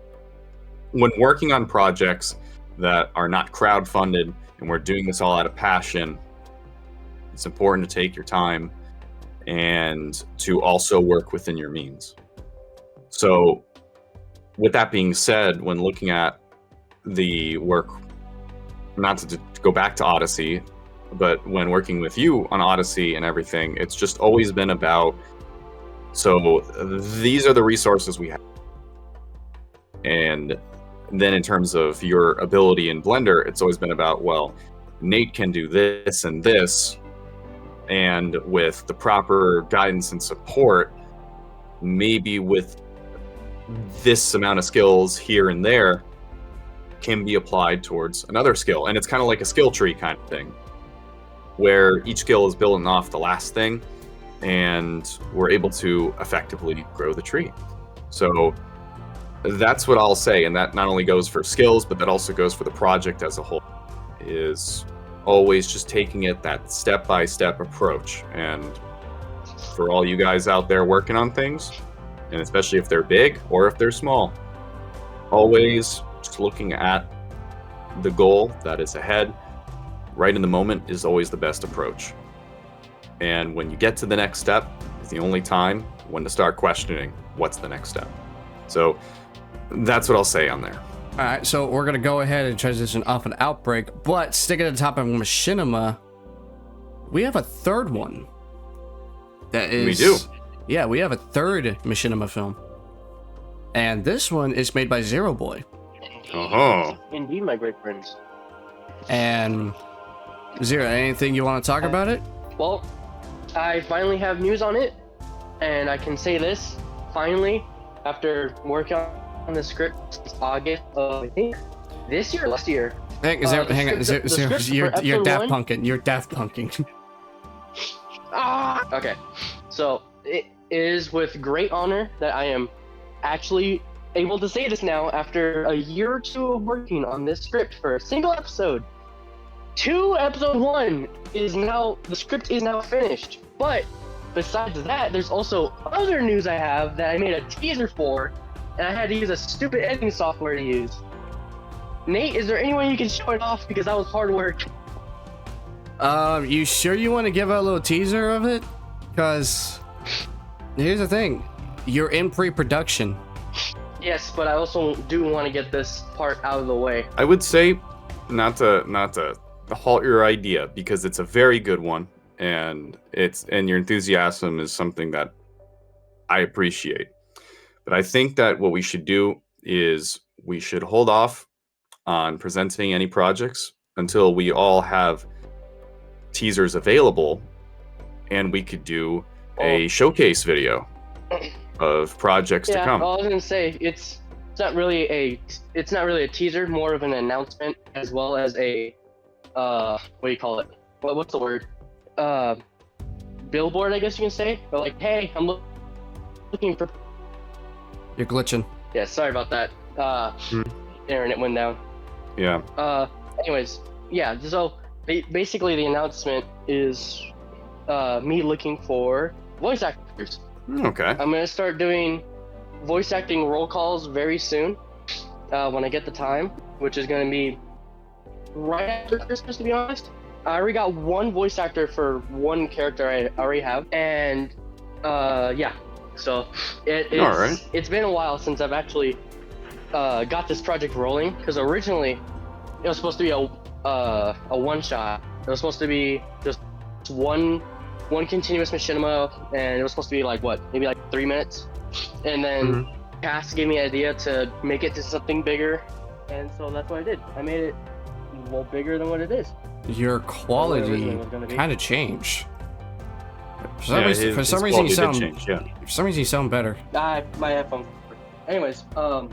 [SPEAKER 2] when working on projects that are not crowdfunded and we're doing this all out of passion, it's important to take your time and to also work within your means. So with that being said, when looking at the work, not to go back to Odyssey, but when working with you on Odyssey and everything, it's just always been about, so these are the resources we have. And then in terms of your ability in Blender, it's always been about, well, Nate can do this and this, and with the proper guidance and support, maybe with this amount of skills here and there, can be applied towards another skill. And it's kind of like a skill tree kind of thing, where each skill is building off the last thing, and we're able to effectively grow the tree. So that's what I'll say, and that not only goes for skills, but that also goes for the project as a whole, is always just taking it that step-by-step approach. And for all you guys out there working on things, and especially if they're big or if they're small, always just looking at the goal that is ahead right in the moment is always the best approach. And when you get to the next step, it's the only time when to start questioning what's the next step. So that's what I'll say on there.
[SPEAKER 1] All right, so we're gonna go ahead and transition off an Outbreak, but sticking at the top of Machinima, we have a third one. That is,
[SPEAKER 2] we do.
[SPEAKER 1] Yeah, we have a third Machinima film, and this one is made by Zero Boy.
[SPEAKER 3] Indeed, my great friends.
[SPEAKER 1] And Zero, anything you want to talk about it?
[SPEAKER 3] Well, I finally have news on it, and I can say this, finally, after working on the script since August of, I think, this year or last year.
[SPEAKER 1] Hang on, Zero, you're Daft Punking. You're Daft Punking.
[SPEAKER 3] Okay, so it is with great honor that I am actually able to say this now after a year or two of working on this script for a single episode. Episode 1 is now, the script is now finished, but besides that, there's also other news I have that I made a teaser for, and I had to use a stupid editing software to use. Nate, is there any way you can show it off, because that was hard work?
[SPEAKER 1] You sure you want to give a little teaser of it? Because here's the thing, you're in pre-production.
[SPEAKER 3] Yes, but I also do want to get this part out of the way.
[SPEAKER 2] I would say not to halt your idea, because it's a very good one, and your enthusiasm is something that I appreciate. But I think that what we should do is we should hold off on presenting any projects until we all have teasers available, and we could do a showcase video of projects to come.
[SPEAKER 3] I was gonna say it's not really a teaser, more of an announcement, as well as a what do you call it? What's the word? Billboard, I guess you can say. Or like, hey, I'm looking for.
[SPEAKER 1] You're glitching.
[SPEAKER 3] Yeah, sorry about that. Internet went down.
[SPEAKER 2] Yeah.
[SPEAKER 3] Anyways, yeah. So basically, the announcement is me looking for voice actors.
[SPEAKER 2] Okay.
[SPEAKER 3] I'm gonna start doing voice acting roll calls very soon, when I get the time, which is gonna be right after Christmas, to be honest. I already got one voice actor for one character I already have, and yeah. So it's been a while since I've actually got this project rolling, because originally it was supposed to be a one shot. It was supposed to be just one continuous machinima, and it was supposed to be like maybe 3 minutes, and then Cass gave me an idea to make it to something bigger, and so that's what I did. I made it bigger than what it is.
[SPEAKER 1] Your quality kind of changed. For some reason you sound better.
[SPEAKER 3] My headphones. Anyways, but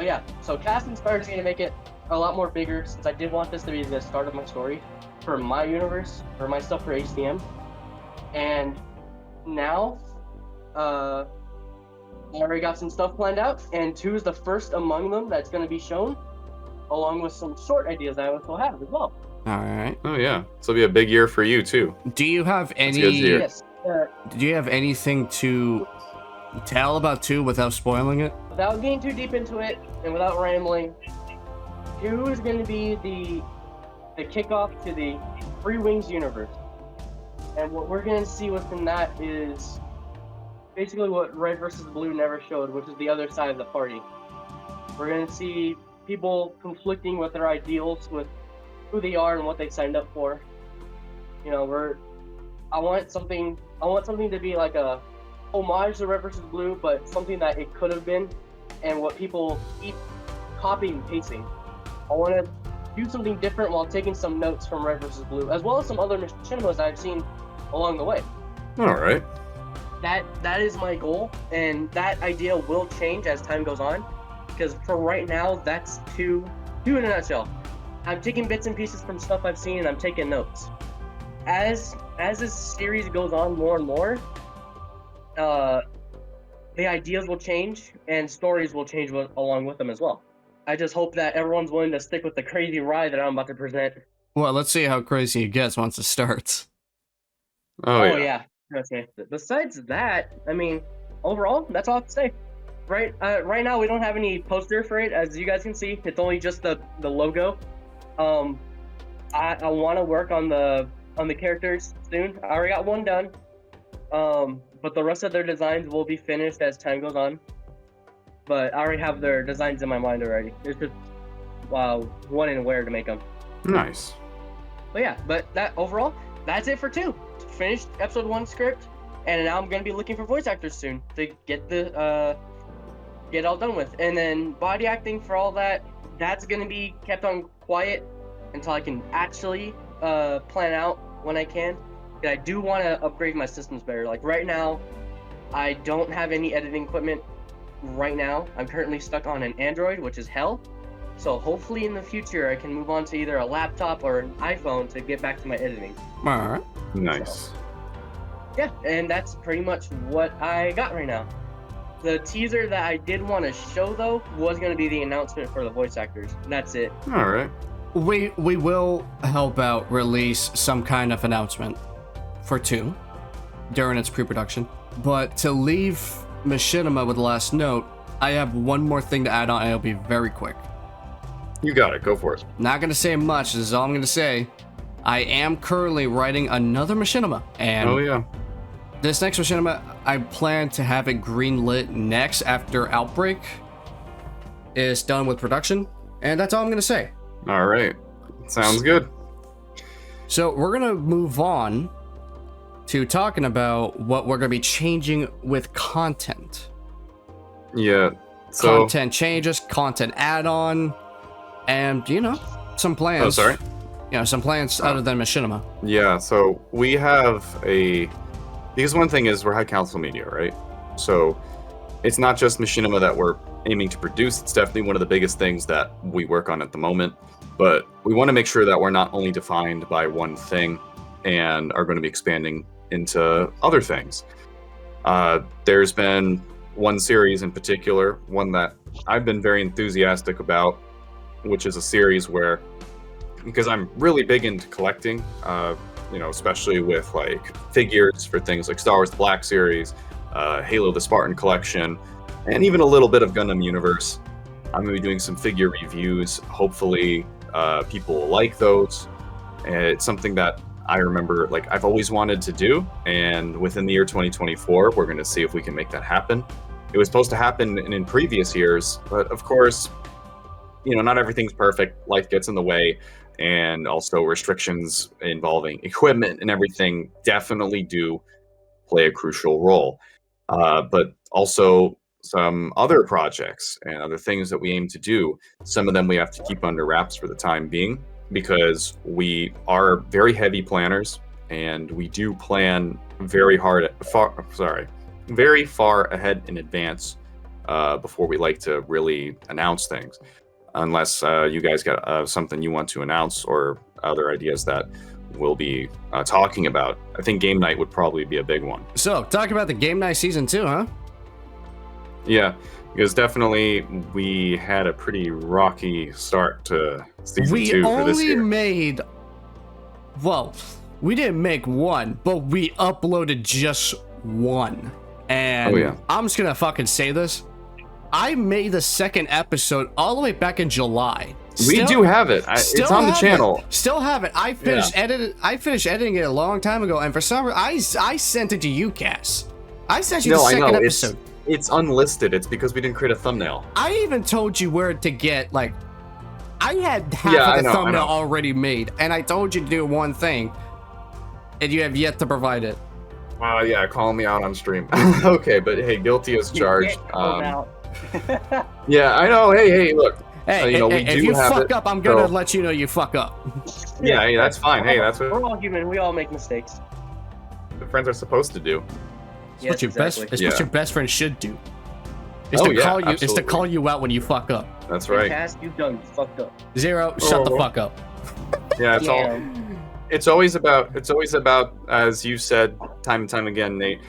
[SPEAKER 3] yeah, so Cass inspired me to make it a lot more bigger, since I did want this to be the start of my story for my universe, for my stuff for HDM. And now, I already got some stuff planned out, and 2 is the first among them that's going to be shown, along with some short ideas that I also have as well.
[SPEAKER 1] All right.
[SPEAKER 2] Oh yeah, this will be a big year for you too.
[SPEAKER 1] Do you have any?
[SPEAKER 3] Yes.
[SPEAKER 1] Do you have anything to tell about 2 without spoiling it?
[SPEAKER 3] Without getting too deep into it and without rambling, 2 is going to be the kickoff to the Free Wings universe. And what we're going to see within that is basically what Red versus Blue never showed, which is the other side of the party. We're going to see people conflicting with their ideals, with who they are and what they signed up for. You know, I want something to be like a homage to Red versus Blue, but something that it could have been, and what people keep copying and pasting. I want to do something different while taking some notes from Red versus Blue, as well as some other machinimas I've seen along the way.
[SPEAKER 2] All right.
[SPEAKER 3] That is my goal, and that idea will change as time goes on, because for right now, that's 2 in a nutshell, I'm taking bits and pieces from stuff I've seen and I'm taking notes. As this series goes on more and more, the ideas will change and stories will change along with them as well. I just hope that everyone's willing to stick with the crazy ride that I'm about to present.
[SPEAKER 1] Well, let's see how crazy it gets once it starts.
[SPEAKER 2] Oh yeah.
[SPEAKER 3] Okay. Besides that, I mean, overall, that's all I have to say. Right now, we don't have any poster for it, as you guys can see. It's only just the logo. I want to work on the characters soon. I already got one done. But the rest of their designs will be finished as time goes on. But I already have their designs in my mind already. It's just when and where to make them.
[SPEAKER 2] Nice.
[SPEAKER 3] But yeah, that overall, that's it for 2. Finished episode 1 script, and now I'm gonna be looking for voice actors soon to get it all done with. And then body acting for all that's gonna be kept on quiet until I can actually plan out when I can. And I do want to upgrade my systems better. Like right now, I don't have any editing equipment. Right now, I'm currently stuck on an Android, which is hell. So hopefully in the future, I can move on to either a laptop or an iPhone to get back to my editing.
[SPEAKER 1] All right.
[SPEAKER 2] Nice.
[SPEAKER 3] So, yeah, and that's pretty much what I got right now. The teaser that I did want to show, though, was going to be the announcement for the voice actors. That's it.
[SPEAKER 2] All right.
[SPEAKER 1] We will help out release some kind of announcement for 2 during its pre-production. But to leave Machinima with the last note, I have one more thing to add on, and it'll be very quick.
[SPEAKER 2] You got it. Go for it.
[SPEAKER 1] Not gonna say much. This is all I'm gonna say. I am currently writing another Machinima, and
[SPEAKER 2] Oh yeah.
[SPEAKER 1] this next Machinima, I plan to have it greenlit next after Outbreak is done with production, and that's all I'm gonna say.
[SPEAKER 2] All right. Sounds good.
[SPEAKER 1] So we're gonna move on to talking about what we're gonna be changing with content.
[SPEAKER 2] Yeah. So.
[SPEAKER 1] Content changes, content add-on, and some plans.
[SPEAKER 2] Oh, sorry.
[SPEAKER 1] Some plans other than Machinima.
[SPEAKER 2] Yeah. So we have because one thing is we're High Council Media, right? So it's not just Machinima that we're aiming to produce. It's definitely one of the biggest things that we work on at the moment. But we want to make sure that we're not only defined by one thing and are going to be expanding into other things. There's been one series in particular, one that I've been very enthusiastic about, which is a series where, because I'm really big into collecting, especially with like figures for things like Star Wars The Black Series, Halo The Spartan Collection, and even a little bit of Gundam Universe. I'm going to be doing some figure reviews. Hopefully people will like those. And it's something that I remember, like, I've always wanted to do, and within the year 2024, we're going to see if we can make that happen. It was supposed to happen in previous years, but of course, not everything's perfect. Life gets in the way, and also restrictions involving equipment and everything definitely do play a crucial role. But also some other projects and other things that we aim to do, some of them we have to keep under wraps for the time being, because we are very heavy planners and we do plan very far ahead in advance before we like to really announce things, unless you guys got something you want to announce or other ideas that we'll be talking about. I think game night would probably be a big one. So
[SPEAKER 1] talk about the game night season 2, huh?
[SPEAKER 2] Yeah, because definitely we had a pretty rocky start to season 2 for this year.
[SPEAKER 1] We didn't make one, but we uploaded just one. And I'm just gonna fucking say this. I made the second episode all the way back in July.
[SPEAKER 2] We do have it. It's on the channel.
[SPEAKER 1] Still have it. I finished editing it a long time ago, and for some reason, I sent it to you, Cass. I sent you the second episode.
[SPEAKER 2] It's unlisted. It's because we didn't create a thumbnail.
[SPEAKER 1] I even told you where to get, like, I had half of the thumbnail already made, and I told you to do one thing, and you have yet to provide it.
[SPEAKER 2] Call me out on stream. Okay, but hey, guilty as charged. Yeah, I know. Hey, look.
[SPEAKER 1] Hey, if you fuck up, I'm gonna let you know you fuck up.
[SPEAKER 2] Yeah, that's fine. Hey, that's what
[SPEAKER 3] we're all human. We all make mistakes.
[SPEAKER 2] The friends are supposed to do.
[SPEAKER 1] It's what your best friend should do. Is to call you out when you fuck up.
[SPEAKER 2] That's right.
[SPEAKER 3] Cass, you done fucked up.
[SPEAKER 1] Zero, shut the fuck up.
[SPEAKER 2] Yeah, it's always about as you said time and time again, Nate,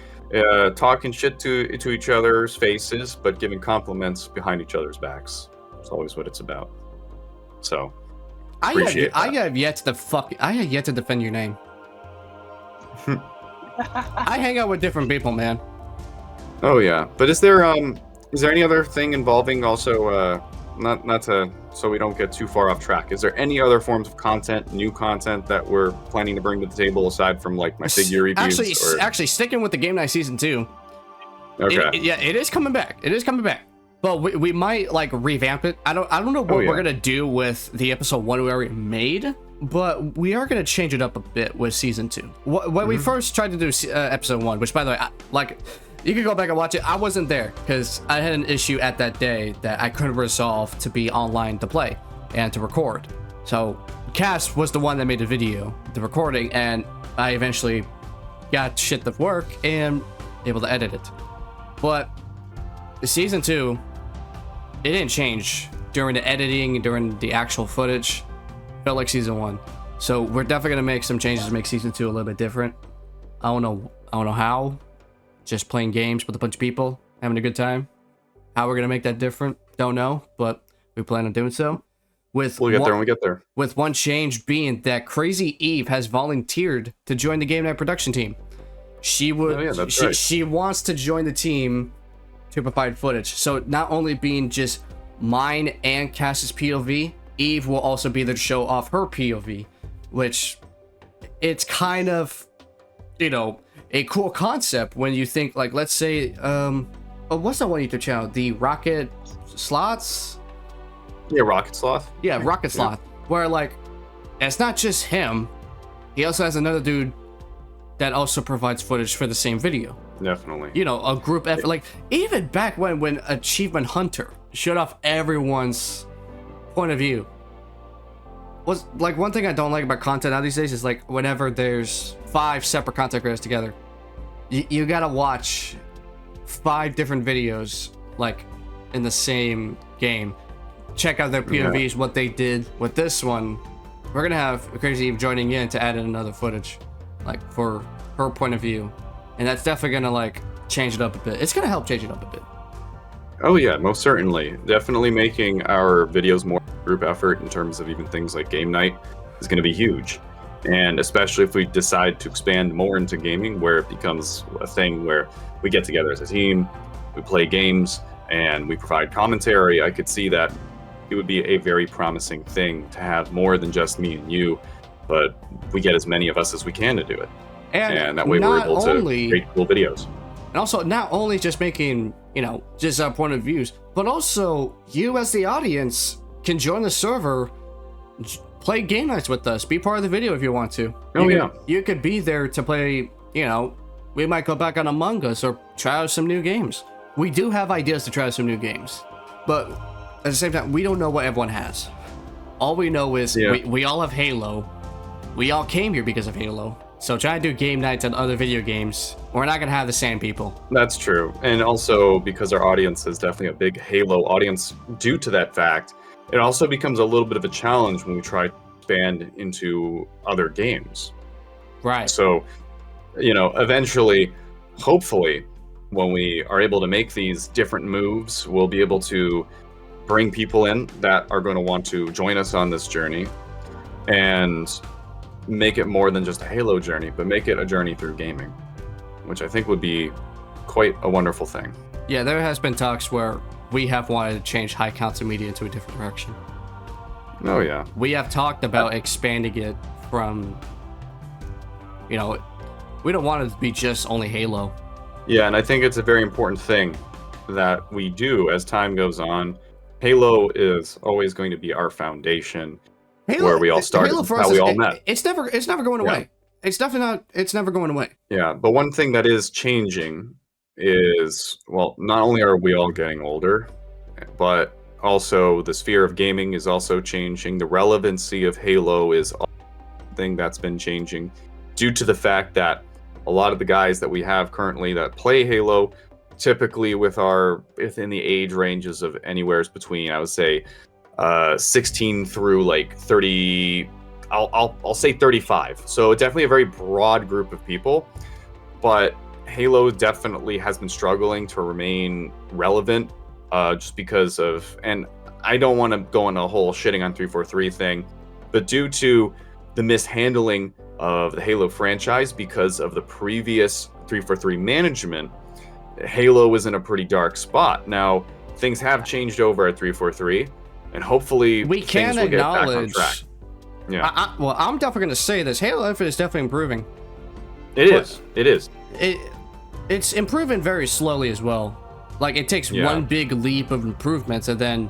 [SPEAKER 2] talking shit to each other's faces, but giving compliments behind each other's backs. It's always what it's about. So
[SPEAKER 1] I have yet to defend your name. I hang out with different people, man.
[SPEAKER 2] Oh yeah, but is there any other thing involving also not to, so we don't get too far off track, is there any other forms of content, new content that we're planning to bring to the table aside from like my figure reviews?
[SPEAKER 1] Actually, sticking with the Game Night Season 2.
[SPEAKER 2] Okay.
[SPEAKER 1] It is coming back. It is coming back. But we might like revamp it. I don't know what we're gonna do with the episode 1 we already made, but we are gonna change it up a bit with Season 2. When we first tried to do episode 1, which by the way, you can go back and watch it. I wasn't there because I had an issue at that day that I couldn't resolve to be online to play and to record. So Cass was the one that made the video, the recording, and I eventually got shit to work and able to edit it. But Season 2, it didn't change during the editing, during the actual footage. Felt like Season 1. So we're definitely gonna make some changes to make Season 2 a little bit different. I don't know how. Just playing games with a bunch of people, having a good time. How we're gonna make that different, don't know, but we plan on doing so.
[SPEAKER 2] We'll get there when we get there.
[SPEAKER 1] With one change being that Crazy Eve has volunteered to join the Game Night production team. She wants to join the team to provide footage. So not only being just mine and Cass's POV, Eve will also be there to show off her POV, which it's kind of, a cool concept when you think, like, let's say, what's that one YouTube channel? The Rocket Sloths?
[SPEAKER 2] Yeah, Rocket Sloth.
[SPEAKER 1] Yeah, Rocket Sloth. Where, like, it's not just him. He also has another dude that also provides footage for the same video.
[SPEAKER 2] Definitely.
[SPEAKER 1] A group effort. Like, even back when Achievement Hunter showed off everyone's point of view. Was like one thing I don't like about content now these days is like whenever there's 5 separate content creators together, you gotta watch 5 different videos like in the same game. Check out their POVs, what they did with this one. We're gonna have Crazy Eve joining in to add in another footage, like for her point of view, and that's definitely gonna like change it up a bit. It's gonna help change it up a bit.
[SPEAKER 2] Oh yeah, most certainly. Definitely making our videos more group effort in terms of even things like game night is going to be huge. And especially if we decide to expand more into gaming, where it becomes a thing where we get together as a team, we play games, and we provide commentary, I could see that it would be a very promising thing to have more than just me and you, but we get as many of us as we can to do it. And that way we're able to create cool videos.
[SPEAKER 1] And also, not only just making, just our point of views, but also you as the audience can join the server, play game nights with us, be part of the video if you want to. You could be there to play, we might go back on Among Us or try out some new games. We do have ideas to try out some new games, but at the same time, we don't know what everyone has. All we know is we all have Halo. We all came here because of Halo. So try to do game nights on other video games. We're not going to have the same people.
[SPEAKER 2] That's true. And also because our audience is definitely a big Halo audience due to that fact, it also becomes a little bit of a challenge when we try to expand into other games.
[SPEAKER 1] Right.
[SPEAKER 2] So, eventually, hopefully, when we are able to make these different moves, we'll be able to bring people in that are going to want to join us on this journey and make it more than just a Halo journey, but make it a journey through gaming, which I think would be quite a wonderful thing.
[SPEAKER 1] Yeah, there has been talks where we have wanted to change High Council Media into a different direction.
[SPEAKER 2] Oh yeah.
[SPEAKER 1] We have talked about expanding it from, we don't want it to be just only Halo.
[SPEAKER 2] Yeah, and I think it's a very important thing that we do as time goes on. Halo is always going to be our foundation.
[SPEAKER 1] Halo,
[SPEAKER 2] where we all started,
[SPEAKER 1] Halo for
[SPEAKER 2] how
[SPEAKER 1] us
[SPEAKER 2] we all met.
[SPEAKER 1] It's never going away. It's definitely not. It's never going away.
[SPEAKER 2] Yeah, but one thing that is changing is, well, not only are we all getting older, but also the sphere of gaming is also changing. The relevancy of Halo is something that's been changing due to the fact that a lot of the guys that we have currently that play Halo typically within the age ranges of anywhere between, I would say, 16 through like 30. I'll say 35. So definitely a very broad group of people, but Halo definitely has been struggling to remain relevant, just because of, and I don't want to go on a whole shitting on 343 thing, but due to the mishandling of the Halo franchise because of the previous 343 management, Halo was in a pretty dark spot. Now, things have changed over at 343, and hopefully
[SPEAKER 1] we can
[SPEAKER 2] things will get back on
[SPEAKER 1] acknowledge.
[SPEAKER 2] track. Yeah.
[SPEAKER 1] Well, I'm definitely going to say this. Halo Infinite is definitely improving.
[SPEAKER 2] It is.
[SPEAKER 1] It's improving very slowly as well. Like, it takes one big leap of improvements, and then...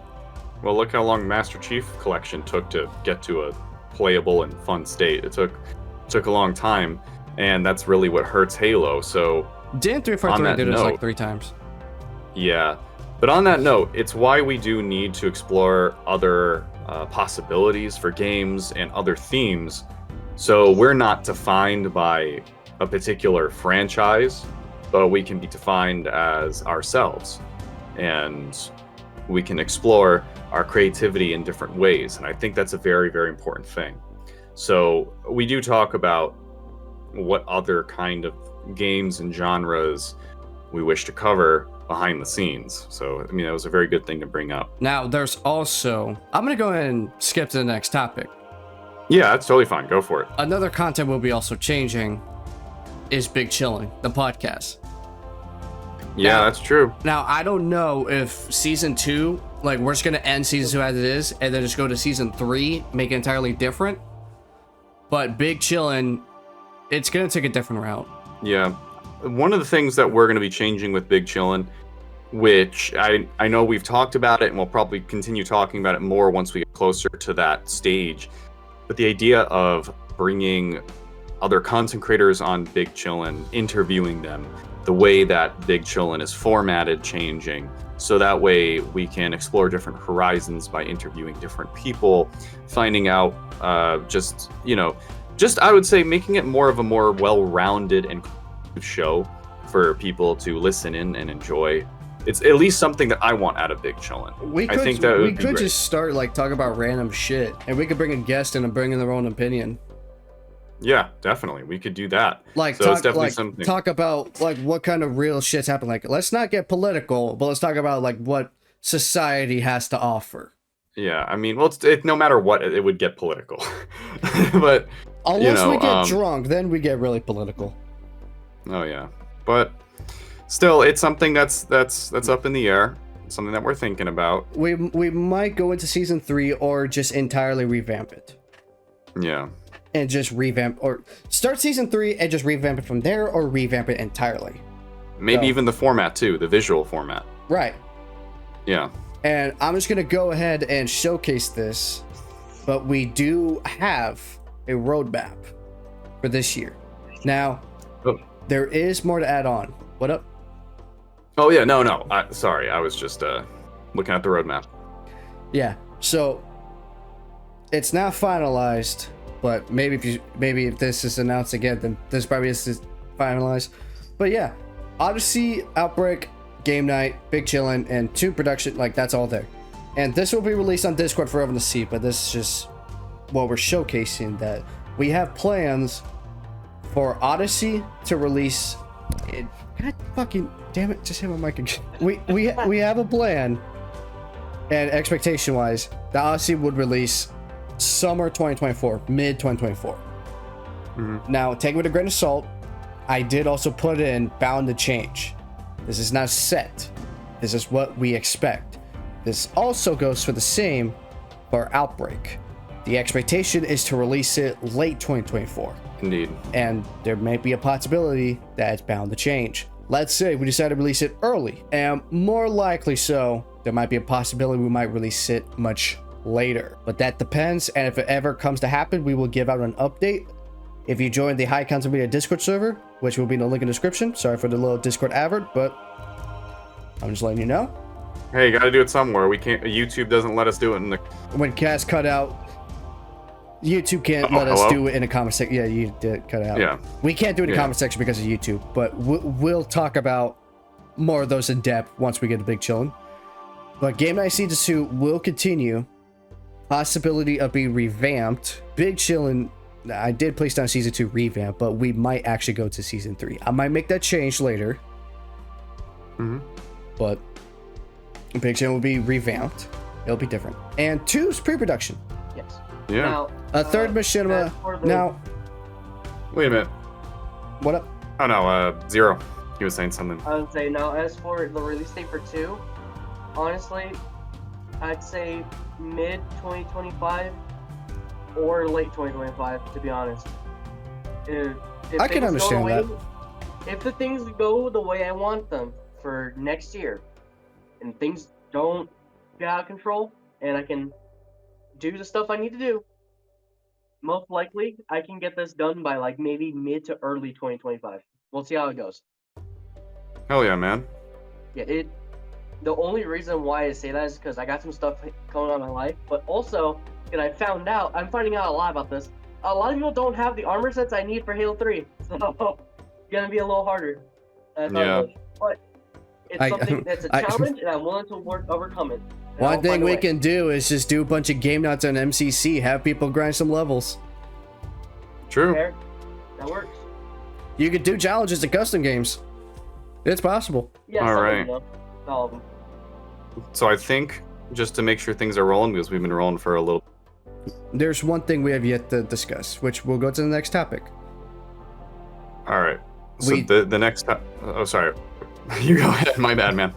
[SPEAKER 2] Well, look how long Master Chief Collection took to get to a playable and fun state. It took a long time, and that's really what hurts Halo. So
[SPEAKER 1] didn't 343 do this like 3 times?
[SPEAKER 2] Yeah, but on that note, it's why we do need to explore other possibilities for games and other themes, so we're not defined by a particular franchise, but we can be defined as ourselves, and we can explore our creativity in different ways. And I think that's a very, very important thing. So we do talk about what other kind of games and genres we wish to cover behind the scenes. So, I mean, that was a very good thing to bring up.
[SPEAKER 1] Now, there's also... I'm going to go ahead and skip to the next topic.
[SPEAKER 2] Yeah, that's totally fine. Go for it.
[SPEAKER 1] Another content we'll be also changing is Big Chillin', the podcast.
[SPEAKER 2] Yeah, that's true.
[SPEAKER 1] Now, I don't know if season 2, like, we're just going to end season 2 as it is, and then just go to season 3, make it entirely different. But Big Chillin', it's going to take a different route.
[SPEAKER 2] Yeah. One of the things that we're going to be changing with Big Chillin', which I know we've talked about it, and we'll probably continue talking about it more once we get closer to that stage, but the idea of bringing other content creators on Big Chillin', interviewing them, the way that Big Chillin' is formatted changing, so that way we can explore different horizons by interviewing different people, finding out just I would say making it more of a more well-rounded and show for people to listen in and enjoy. It's at least something that I want out of Big Chillin'.
[SPEAKER 1] I think that we could just start like talking about random shit, and we could bring a guest in and bring in their own opinion.
[SPEAKER 2] Yeah, definitely. We could do that.
[SPEAKER 1] Like,
[SPEAKER 2] so it's definitely something.
[SPEAKER 1] Talk about like what kind of real shit's happening. Like, let's not get political, but let's talk about like what society has to offer.
[SPEAKER 2] Yeah, I mean, well, no matter what, it would get political. But
[SPEAKER 1] unless we get drunk, then we get really political.
[SPEAKER 2] Oh yeah, but still, it's something that's up in the air. It's something that we're thinking about.
[SPEAKER 1] We might go into season 3 or just entirely revamp it.
[SPEAKER 2] Yeah.
[SPEAKER 1] And just revamp, or start season 3 and just revamp it from there, or revamp it entirely.
[SPEAKER 2] Maybe even the format too, the visual format.
[SPEAKER 1] Right.
[SPEAKER 2] Yeah.
[SPEAKER 1] And I'm just gonna go ahead and showcase this, but we do have a roadmap for this year. Now, there is more to add on. What up?
[SPEAKER 2] Oh yeah, no. Sorry, I was just looking at the roadmap.
[SPEAKER 1] Yeah. So it's not finalized. But maybe if this is announced again, then this probably is finalized. But yeah, Odyssey, Outbreak, Game Night, Big Chillin', and 2 production, like that's all there. And this will be released on Discord for everyone to see, but this is just what we're showcasing, that we have plans for Odyssey to release. God fucking damn it, just hit my mic again. We have a plan, and expectation wise, the Odyssey would release summer 2024, mid 2024. Now, take it with a grain of salt. I did also put in bound to change. This is not set. This is what we expect. This also goes for the same for Outbreak. The expectation is to release it late 2024.
[SPEAKER 2] Indeed.
[SPEAKER 1] And there may be a possibility that it's bound to change. Let's say we decide to release it early, and more likely so, there might be a possibility we might release it much later, but that depends. And if it ever comes to happen, we will give out an update. If you join the High Concept Media Discord server, which will be in the link in the description, sorry for the little Discord advert, but I'm just letting you know.
[SPEAKER 2] Hey, you gotta do it somewhere. We can't. YouTube doesn't let us do it in the.
[SPEAKER 1] When Cass cut out, YouTube can't let us do it in a comment section. Yeah, you did cut out.
[SPEAKER 2] Yeah.
[SPEAKER 1] We can't do it in the comment section because of YouTube, but we'll talk about more of those in depth once we get to Big Chillin'. But Game Night Season 2 will continue. Possibility of being revamped. Big Chillin', I did place down Season 2 revamp, but we might actually go to Season 3. I might make that change later. But Big Chillin' will be revamped. It'll be different. And 2's pre-production.
[SPEAKER 3] Yes.
[SPEAKER 2] Yeah.
[SPEAKER 3] Now,
[SPEAKER 1] A third Machinima. Now,
[SPEAKER 2] wait a minute.
[SPEAKER 1] what up?
[SPEAKER 2] Oh no, Zero. He was saying something.
[SPEAKER 3] I would say now, as for the release date for 2, honestly, I'd say mid 2025 or late 2025, to be honest. If
[SPEAKER 1] I can understand that.
[SPEAKER 3] If the things go the way I want them for next year, and things don't get out of control, and I can do the stuff I need to do, most likely I can get this done by like maybe mid to early 2025. We'll see how it goes.
[SPEAKER 2] Hell yeah, man.
[SPEAKER 3] Yeah, the only reason why I say that is because I got some stuff going on in my life, but also, and I'm finding out a lot about this. A lot of people don't have the armor sets I need for Halo 3, so it's gonna be a little harder.
[SPEAKER 2] Yeah.
[SPEAKER 3] But it's something that's a challenge, and I'm willing to overcome it.
[SPEAKER 1] One thing we can do is just do a bunch of game nights on MCC, have people grind some levels.
[SPEAKER 2] True.
[SPEAKER 3] Fair. That works.
[SPEAKER 1] You could do challenges in custom games. It's possible.
[SPEAKER 3] Yeah,
[SPEAKER 2] all right.
[SPEAKER 3] Not all of them.
[SPEAKER 2] So I think, just to make sure things are rolling, because we've been rolling for a little.
[SPEAKER 1] There's one thing we have yet to discuss, which we'll go to the next topic.
[SPEAKER 2] All right. So the next. Oh, sorry. You go ahead. My bad, man.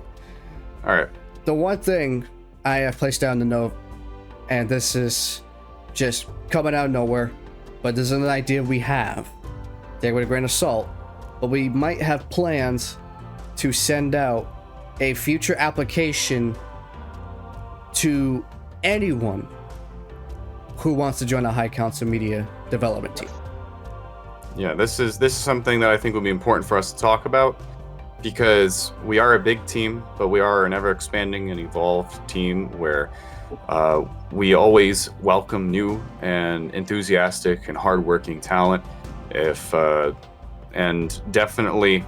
[SPEAKER 2] All right.
[SPEAKER 1] The one thing I have placed down the note, and this is just coming out of nowhere, but this is an idea we have. Take it with a grain of salt, but we might have plans to send out a future application to anyone who wants to join a High Council Media development team.
[SPEAKER 2] Yeah, this is something that I think would be important for us to talk about, because we are a big team, but we are an ever expanding and evolved team where we always welcome new and enthusiastic and hardworking talent. And definitely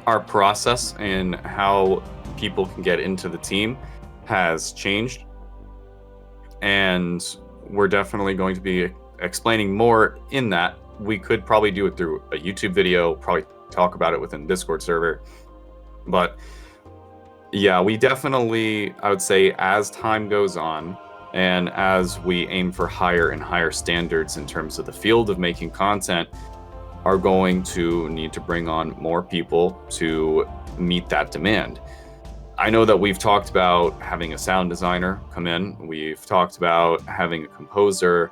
[SPEAKER 2] our process and how people can get into the team has changed, and we're definitely going to be explaining more in that. We could probably do it through a YouTube video, probably talk about it within the Discord server. But yeah, we definitely, I would say, as time goes on and as we aim for higher and higher standards in terms of the field of making content, are going to need to bring on more people to meet that demand. I know that we've talked about having a sound designer come in. We've talked about having a composer,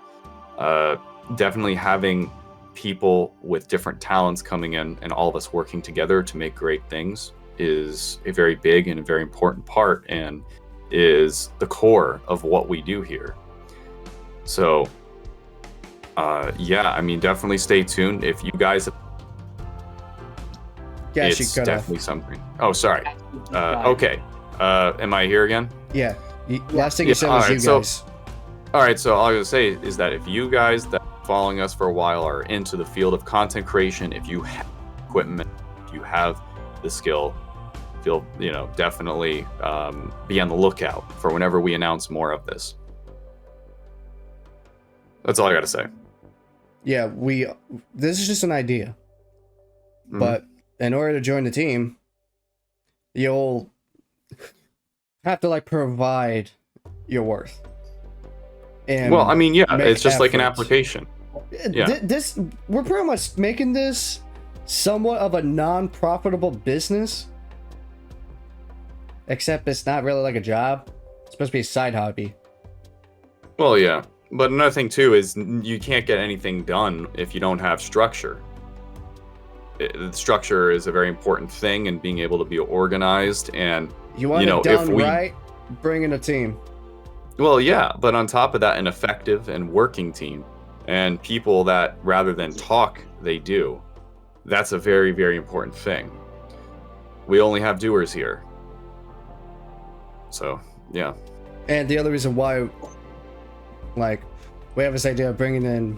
[SPEAKER 2] definitely having people with different talents coming in, and all of us working together to make great things is a very big and a very important part, and is the core of what we do here. So yeah, I mean, definitely stay tuned. If you guys, it's definitely something. Oh, sorry. Okay. Am I here again?
[SPEAKER 1] Yeah. Last thing you said was you guys.
[SPEAKER 2] All right. So all I was going to say is that if you guys that are following us for a while are into the field of content creation, if you have equipment, if you have the skill, feel, definitely be on the lookout for whenever we announce more of this. That's all I got to say.
[SPEAKER 1] Yeah, this is just an idea. Mm-hmm. But in order to join the team, you'll have to provide your worth. And
[SPEAKER 2] well, I mean, yeah, it's just like an application.
[SPEAKER 1] Yeah. We're pretty much making this somewhat of a non-profitable business. Except it's not really like a job. It's supposed to be a side hobby.
[SPEAKER 2] Well, yeah. But another thing, too, is you can't get anything done if you don't have structure. Structure is a very important thing, and being able to be organized. And,
[SPEAKER 1] you want it done right, bring in a team.
[SPEAKER 2] Well, yeah, but on top of that, an effective and working team, and people that, rather than talk, they do. That's a very, very important thing. We only have doers here. So, yeah.
[SPEAKER 1] And the other reason why, we have this idea of bringing in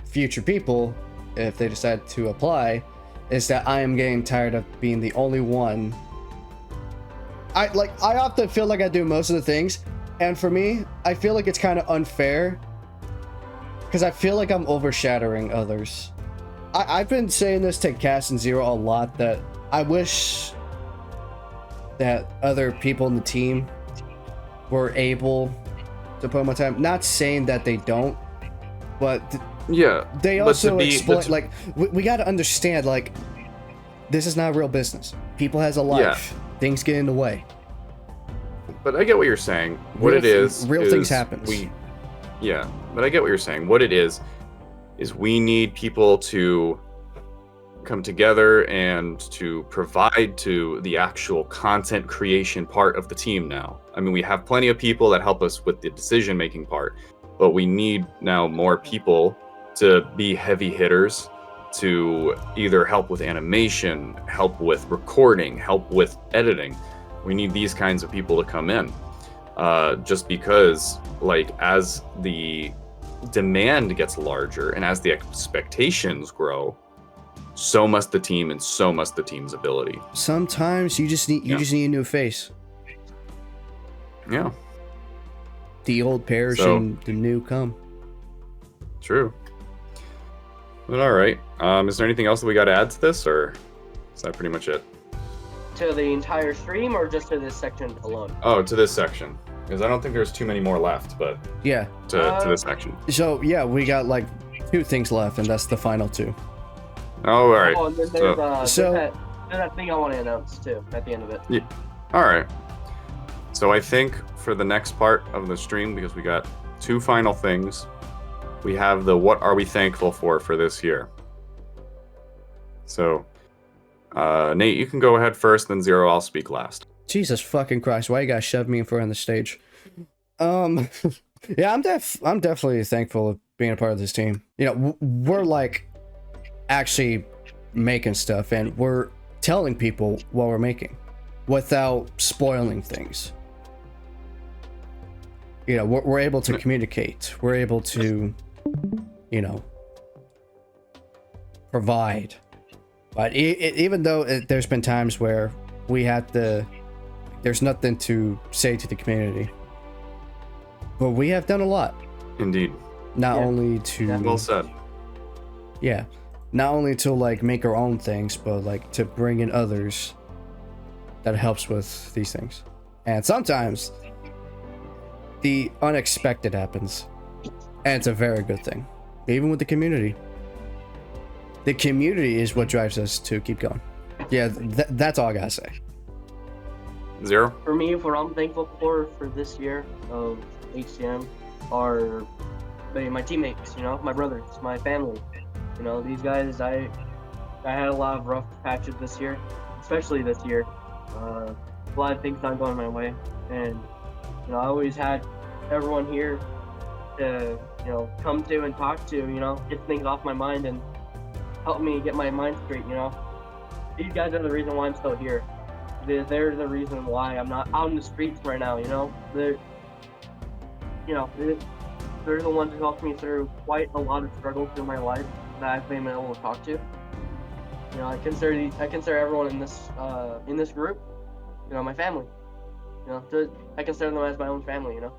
[SPEAKER 1] future people, if they decide to apply, is that I am getting tired of being the only one. I often feel like I do most of the things, and for me, I feel like it's kind of unfair because I feel like I'm overshadowing others. I've been saying this to Cass and Zero a lot, that I wish that other people in the team were able to put more time. Not saying that they don't, but
[SPEAKER 2] yeah,
[SPEAKER 1] they also explain, like, we got to understand, like, this is not a real business. People has a life. Yeah. Things get in the way.
[SPEAKER 2] But I get what you're saying. What
[SPEAKER 1] real
[SPEAKER 2] it is
[SPEAKER 1] things happen.
[SPEAKER 2] Yeah, but I get what you're saying. What it is we need people to come together and to provide to the actual content creation part of the team now. I mean, we have plenty of people that help us with the decision-making part, but we need now more people to be heavy hitters, to either help with animation, help with recording, help with editing. We need these kinds of people to come in. Just because, like, as the demand gets larger and as the expectations grow, so must the team and so must the team's ability.
[SPEAKER 1] Sometimes you just need a new face.
[SPEAKER 2] Yeah.
[SPEAKER 1] The old perish and the new come.
[SPEAKER 2] True. But all right. Is there anything else that we got to add to this, or is that pretty much it?
[SPEAKER 3] To the entire stream, or just to this section alone?
[SPEAKER 2] Oh, to this section. Because I don't think there's too many more left, but
[SPEAKER 1] yeah,
[SPEAKER 2] to this section.
[SPEAKER 1] So yeah, we got like 2 things left, and that's the final 2.
[SPEAKER 2] Oh, all right.
[SPEAKER 3] Oh, and then there's that thing I want to announce too at the end of it.
[SPEAKER 2] Yeah. All right. So I think for the next part of the stream, because we got 2 final things, we have the what are we thankful for this year. So, Nate, you can go ahead first, then Zero, I'll speak last.
[SPEAKER 1] Jesus fucking Christ, why you gotta shove me in front of the stage? Yeah, I'm definitely thankful of being a part of this team. You know, we're like actually making stuff, and we're telling people what we're making without spoiling things. You know, we're able to communicate. We're able to, you know, provide. But even though there's been times where we had to, there's nothing to say to the community. But we have done a lot.
[SPEAKER 2] Indeed.
[SPEAKER 1] Not only to...
[SPEAKER 2] Well said.
[SPEAKER 1] Yeah. Not only to, like, make our own things, but, like, to bring in others that helps with these things. And sometimes the unexpected happens. And it's a very good thing. Even with the community. The community is what drives us to keep going. Yeah, that's all I gotta say.
[SPEAKER 2] Zero?
[SPEAKER 3] For me, what I'm thankful for this year of HCM are my teammates, you know, my brothers, my family. You know, these guys, I had a lot of rough patches this year, especially this year. A lot of things not going my way. And, you know, I always had everyone here to, you know, come to and talk to, you know, get things off my mind and help me get my mind straight, you know. These guys are the reason why I'm still here. They're the reason why I'm not out in the streets right now, you know. They're the ones who helped me through quite a lot of struggles through my life that I've been able to talk to. You know, I consider everyone in this group, you know, my family. You know, I consider them as my own family, you know.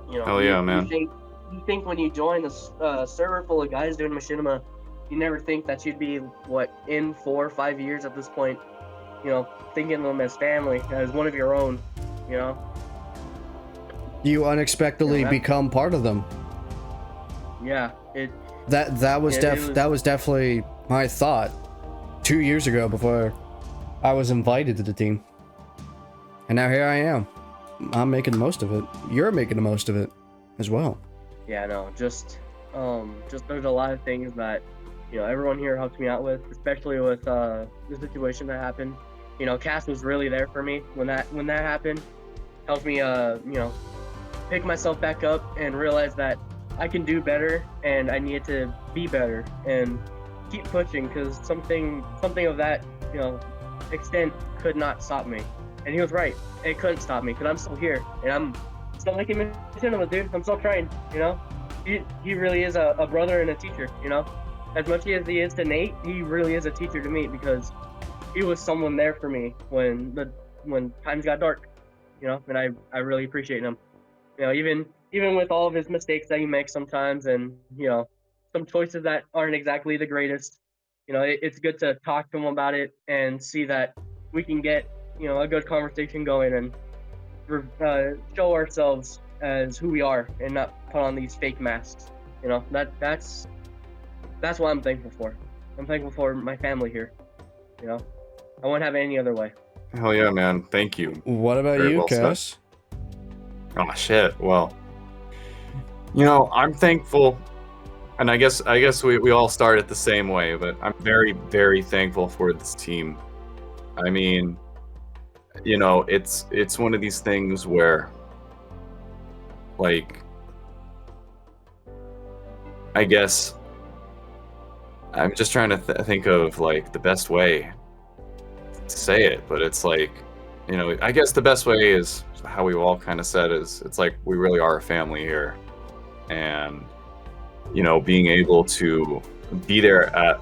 [SPEAKER 3] You know,
[SPEAKER 2] hell yeah, man.
[SPEAKER 3] You think when you join a server full of guys doing Machinima, you never think that you'd be, in 4 or 5 years at this point, you know, thinking of them as family, as one of your own, you know?
[SPEAKER 1] You unexpectedly become part of them.
[SPEAKER 3] Yeah,
[SPEAKER 1] that was definitely my thought 2 years ago before I was invited to the team. And now here I am. I'm making the most of it. You're making the most of it as well.
[SPEAKER 3] Yeah, no, just there's a lot of things that, you know, everyone here helped me out with, especially with the situation that happened. You know, Cass was really there for me when that happened. Helped me, you know, pick myself back up and realize that I can do better and I needed to be better and keep pushing, because something of that, you know, extent could not stop me. And he was right. It couldn't stop me because I'm still here and I'm still making Machinima, dude. I'm still trying, you know. He really is a brother and a teacher, you know. as much as he is to Nate, he really is a teacher to me because he was someone there for me when times got dark, and I really appreciate him. Even with all of his mistakes that he makes sometimes, and some choices that aren't exactly the greatest, it's good to talk to him about it and see that we can get a good conversation going and show ourselves as who we are and not put on these fake masks. That's what I'm thankful for. I'm thankful for my family here. I wouldn't have it any other way.
[SPEAKER 2] Hell yeah, man. Thank you.
[SPEAKER 1] What about
[SPEAKER 2] Very
[SPEAKER 1] you,
[SPEAKER 2] well said.
[SPEAKER 1] Cass?
[SPEAKER 2] Oh shit. Well, I'm thankful, and I guess we all started the same way, but I'm very, very thankful for this team. I mean, it's one of these things where, like, I guess I'm just trying to think of like the best way to say it, but it's like, I guess the best way is how we all kind of said is it's like we really are a family here, and being able to be there at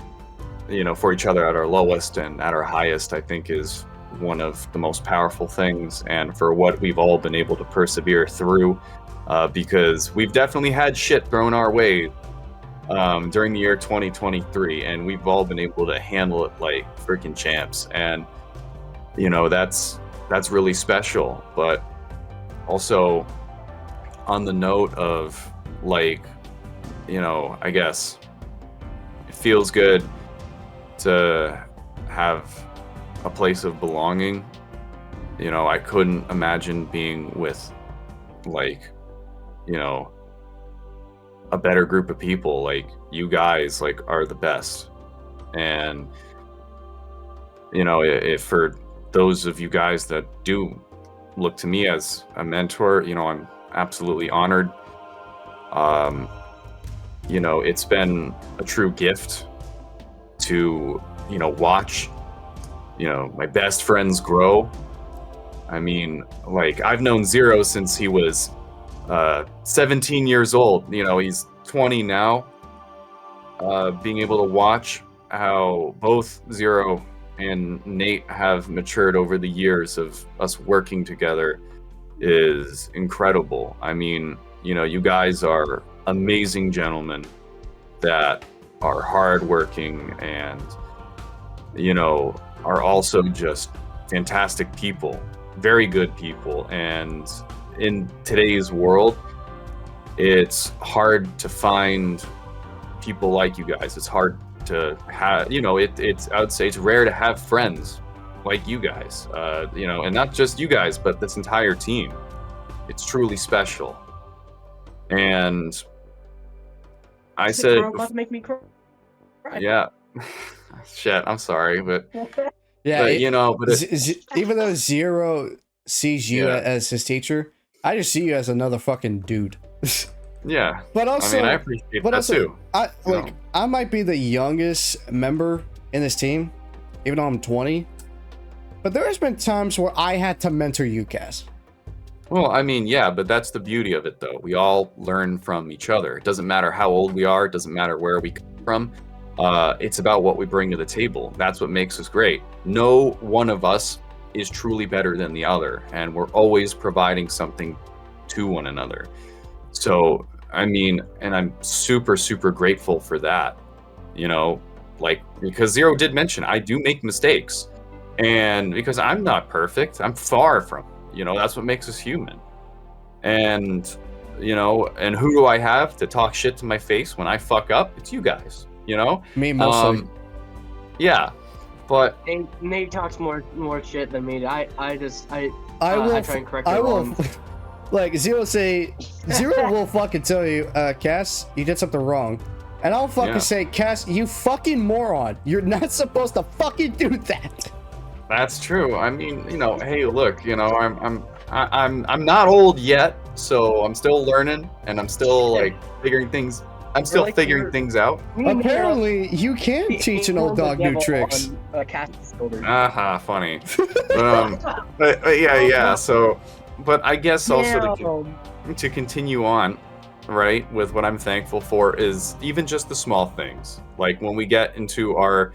[SPEAKER 2] for each other at our lowest and at our highest, I think is one of the most powerful things, and for what we've all been able to persevere through, because we've definitely had shit thrown our way during the year 2023, and we've all been able to handle it like freaking champs, and that's really special. But also on the note of like, I guess it feels good to have a place of belonging. I couldn't imagine being with like, a better group of people. Like, you guys like are the best, and if for those of you guys that do look to me as a mentor, I'm absolutely honored. It's been a true gift to watch my best friends grow. I mean, like, I've known Zero since he was 17 years old. He's 20 now. Being able to watch how both Zero and Nate have matured over the years of us working together is incredible. I mean, you guys are amazing gentlemen that are hardworking and, are also just fantastic people, very good people. And in today's world, it's hard to find people like you guys. It's hard to have, it's I would say it's rare to have friends like you guys, and not just you guys, but this entire team. It's truly special. And I said,
[SPEAKER 3] about to make me cry.
[SPEAKER 2] Yeah. Shit, I'm sorry, but
[SPEAKER 1] yeah,
[SPEAKER 2] but
[SPEAKER 1] even though Zero sees you as his teacher, I just see you as another fucking dude.
[SPEAKER 2] Yeah,
[SPEAKER 1] but also,
[SPEAKER 2] I appreciate that too.
[SPEAKER 1] I might be the youngest member in this team, even though I'm 20. But there has been times where I had to mentor you, Cass.
[SPEAKER 2] Well, I mean, yeah, but that's the beauty of it, though. We all learn from each other. It doesn't matter how old we are. It doesn't matter where we come from. It's about what we bring to the table. That's what makes us great. No one of us is truly better than the other, and we're always providing something to one another. So, I mean, and I'm super, super grateful for that, because Zero did mention I do make mistakes, and because I'm not perfect, I'm far from, that's what makes us human. And, and who do I have to talk shit to my face when I fuck up? It's you guys,
[SPEAKER 1] Me mostly.
[SPEAKER 2] Yeah, but
[SPEAKER 3] Nate talks more shit than me. I try and correct
[SPEAKER 1] I
[SPEAKER 3] it
[SPEAKER 1] will.
[SPEAKER 3] wrong.
[SPEAKER 1] Like, Zero will fucking tell you, Cass, you did something wrong. And I'll fucking say, Cass, you fucking moron. You're not supposed to fucking do that.
[SPEAKER 2] That's true. I mean, hey, look, I'm not old yet, so I'm still learning, and I'm still figuring things. I'm still figuring things out.
[SPEAKER 1] Apparently, you can teach an old dog new tricks.
[SPEAKER 2] Aha, funny. But yeah. So, but I guess also to continue on, right, with what I'm thankful for is even just the small things. Like when we get into our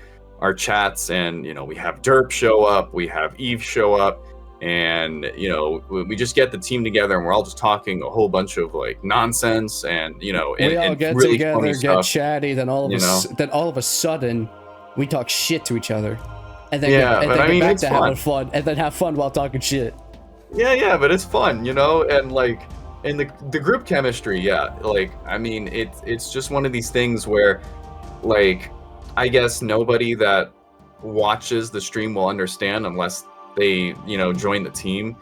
[SPEAKER 2] chats and, you know, we have Derp show up, we have Eve show up, and, you know, we just get the team together and we're all just talking a whole bunch of like nonsense and, you know,
[SPEAKER 1] we all
[SPEAKER 2] and
[SPEAKER 1] get
[SPEAKER 2] really
[SPEAKER 1] together,
[SPEAKER 2] funny
[SPEAKER 1] get
[SPEAKER 2] stuff,
[SPEAKER 1] chatty, then all of a sudden we talk shit to each other. And then get back to having fun, and then have fun while talking shit.
[SPEAKER 2] Yeah, but it's fun, you know, and like, and the group chemistry, yeah, like, I mean, it's just one of these things where, like, I guess nobody that watches the stream will understand unless they, you know, join the team,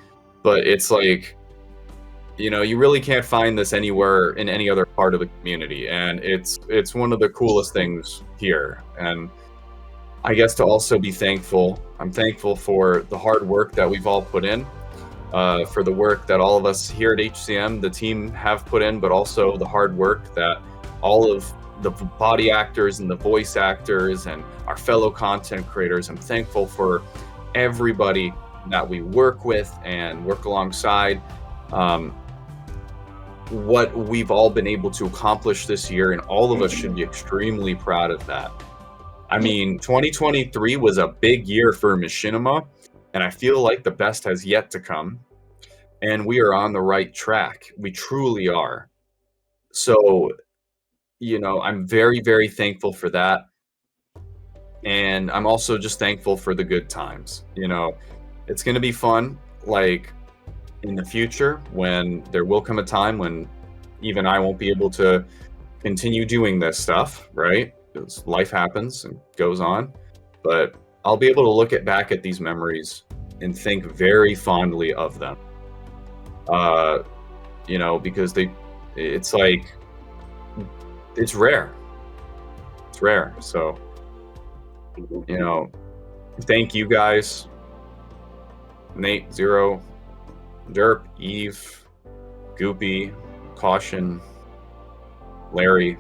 [SPEAKER 2] but it's like, you know, you really can't find this anywhere in any other part of the community, and it's one of the coolest things here. And I guess to also be thankful, I'm thankful for the hard work that we've all put in, for the work that all of us here at HCM, the team, have put in, but also the hard work that all of the body actors and the voice actors and our fellow content creators. I'm thankful for everybody that we work with and work alongside. What we've all been able to accomplish this year, and all of us should be extremely proud of that. I mean, 2023 was a big year for Machinima, and I feel like the best has yet to come, and we are on the right track. We truly are. So, you know, I'm very, very thankful for that. And I'm also just thankful for the good times. You know, it's going to be fun, like, in the future, when there will come a time when even I won't be able to continue doing this stuff, right? Because life happens and goes on. But I'll be able to look back at these memories and think very fondly of them. You know, because it's like, it's rare. It's rare. So, you know, thank you guys. Nate, Zero, Derp, Eve, Goopy, Caution, Larry,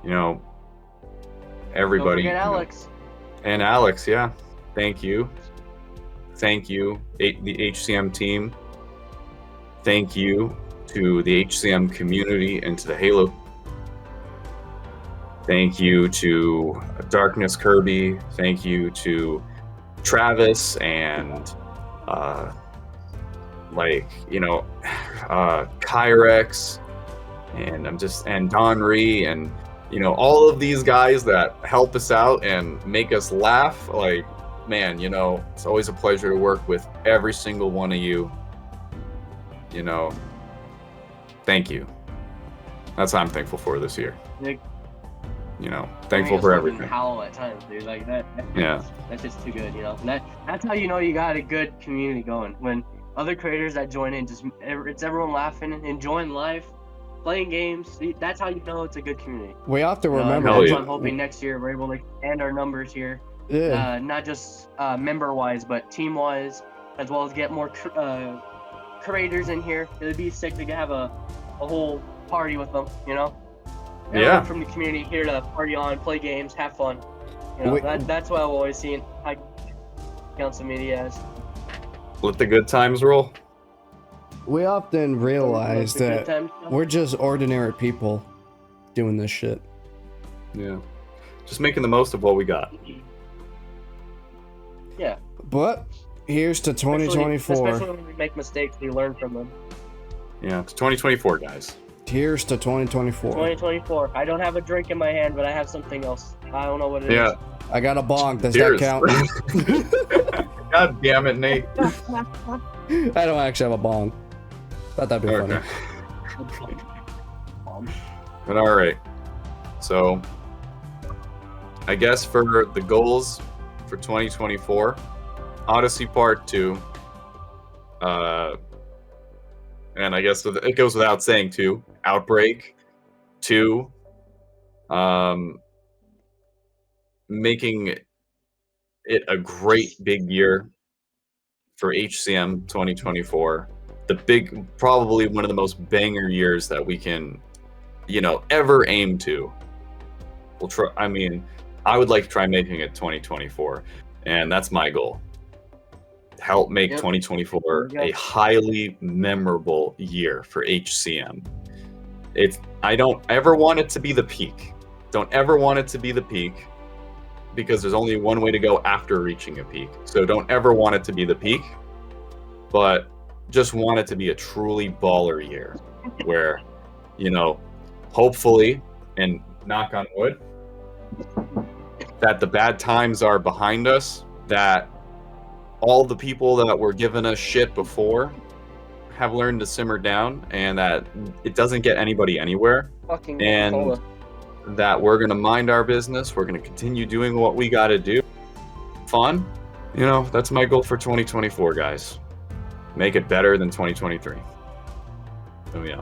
[SPEAKER 2] you know, everybody.
[SPEAKER 3] Don't forget Alex.
[SPEAKER 2] And Alex, yeah. Thank you. Thank you, the HCM team. Thank you to the HCM community and to the Halo. Thank you to Darkness Kirby. Thank you to Travis and like, you know, Kyrex, and Donry, and, you know, all of these guys that help us out and make us laugh. Like, man, you know, it's always a pleasure to work with every single one of you. You know, thank you. That's what I'm thankful for this year.
[SPEAKER 3] Nick,
[SPEAKER 2] you know, thankful for everything.
[SPEAKER 3] Howl at times, dude. Like that.
[SPEAKER 2] Yeah.
[SPEAKER 3] That's just too good, you know. And that's how you know you got a good community going. When other creators that join in, it's everyone laughing, enjoying life, playing games. That's how you know it's a good community.
[SPEAKER 1] We have to remember.
[SPEAKER 2] Hell yeah.
[SPEAKER 3] I'm hoping next year we're able to expand our numbers here.
[SPEAKER 1] Yeah.
[SPEAKER 3] Not just member-wise, but team-wise, as well as get more creators in here. It'd be sick to have a whole party with them, you know? Everyone from the community here to party on, play games, have fun. You know, that's what I've always seen High Council Media as.
[SPEAKER 2] Let the good times roll.
[SPEAKER 1] We often realize that we're just ordinary people doing this shit.
[SPEAKER 2] Yeah. Just making the most of what we got.
[SPEAKER 3] Yeah.
[SPEAKER 1] But here's to 2024.
[SPEAKER 3] Especially when we make mistakes, we learn from them.
[SPEAKER 2] Yeah, it's 2024, guys.
[SPEAKER 1] Here's to 2024.
[SPEAKER 3] 2024. I don't have a drink in my hand, but I have something else. I don't know what it is.
[SPEAKER 2] Yeah.
[SPEAKER 1] I got a bong. Does that count?
[SPEAKER 2] God damn it, Nate.
[SPEAKER 1] I don't actually have a bong. Thought that'd be funny.
[SPEAKER 2] But all right. So, I guess for the goals for 2024, Odyssey Part 2. And I guess it goes without saying, too. Outbreak 2. Making it a great big year for HCM 2024. Probably one of the most banger years that we can, you know, ever aim to. We'll try. I mean, I would like to try making it 2024, and that's my goal. Help make 2024 a highly memorable year for HCM. I don't ever want it to be the peak. Don't ever want it to be the peak, because there's only one way to go after reaching a peak. So don't ever want it to be the peak, but just want it to be a truly baller year where, hopefully, and knock on wood, that the bad times are behind us, that all the people that were giving us shit before have learned to simmer down, and that it doesn't get anybody anywhere.
[SPEAKER 3] Fucking
[SPEAKER 2] and
[SPEAKER 3] Coca-Cola.
[SPEAKER 2] That we're going to mind our business. We're going to continue doing what we got to do. Fun. That's my goal for 2024, guys. Make it better than 2023. So, yeah.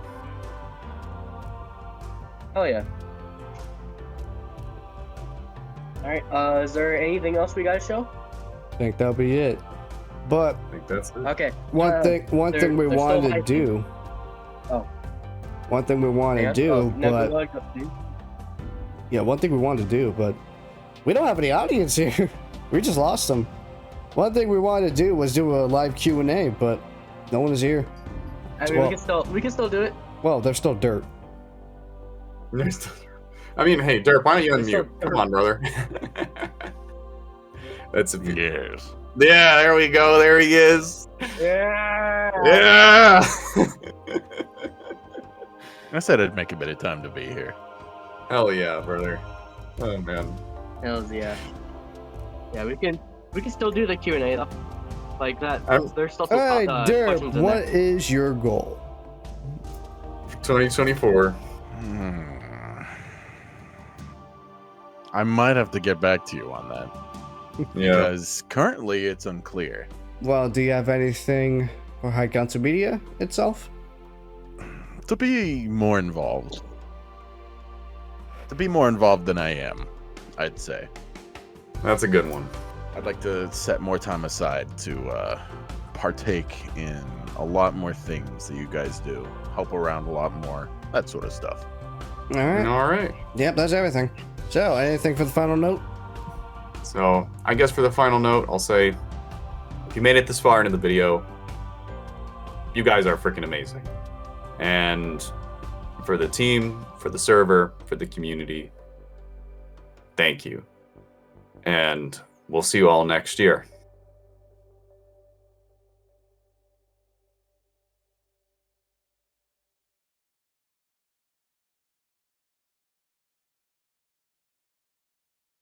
[SPEAKER 3] Oh, yeah. Alright, is there anything else we gotta show?
[SPEAKER 1] I think that'll be it. But
[SPEAKER 2] I think that's it.
[SPEAKER 3] Okay.
[SPEAKER 1] one thing we wanted to do.
[SPEAKER 3] Oh.
[SPEAKER 1] One thing we wanted to do, but yeah, one thing we wanted to do, but we don't have any audience here. We just lost them. One thing we wanted to do was do a live Q&A, but no one is here.
[SPEAKER 3] I mean, we can still do it.
[SPEAKER 1] Well, they're still dirt.
[SPEAKER 2] I mean, hey, Dirk, why don't you unmute? Come on, brother. That's a
[SPEAKER 4] Yes.
[SPEAKER 2] Yeah, there we go. There he is.
[SPEAKER 3] Yeah.
[SPEAKER 2] Yeah.
[SPEAKER 4] I said it'd make a bit of time to be here.
[SPEAKER 2] Hell yeah, brother. Oh man.
[SPEAKER 3] Hells yeah. Yeah, we can still do the Q&A though. Like that. There's still some
[SPEAKER 1] Hey, Dirk,
[SPEAKER 3] questions in
[SPEAKER 1] what
[SPEAKER 3] there.
[SPEAKER 1] is your goal?
[SPEAKER 2] 2024.
[SPEAKER 4] I might have to get back to you on that.
[SPEAKER 2] Yeah.
[SPEAKER 4] Because currently it's unclear.
[SPEAKER 1] Well, do you have anything for High Council Media itself?
[SPEAKER 4] To be more involved. To be more involved than I am, I'd say.
[SPEAKER 2] That's a good one.
[SPEAKER 4] I'd like to set more time aside to partake in a lot more things that you guys do. Help around a lot more. That sort of stuff.
[SPEAKER 1] All right.
[SPEAKER 2] All right.
[SPEAKER 1] Yep, that's everything. So, anything for the final note?
[SPEAKER 2] So, I guess for the final note, I'll say, if you made it this far into the video, you guys are freaking amazing. And for the team, for the server, for the community, thank you. And we'll see you all next year.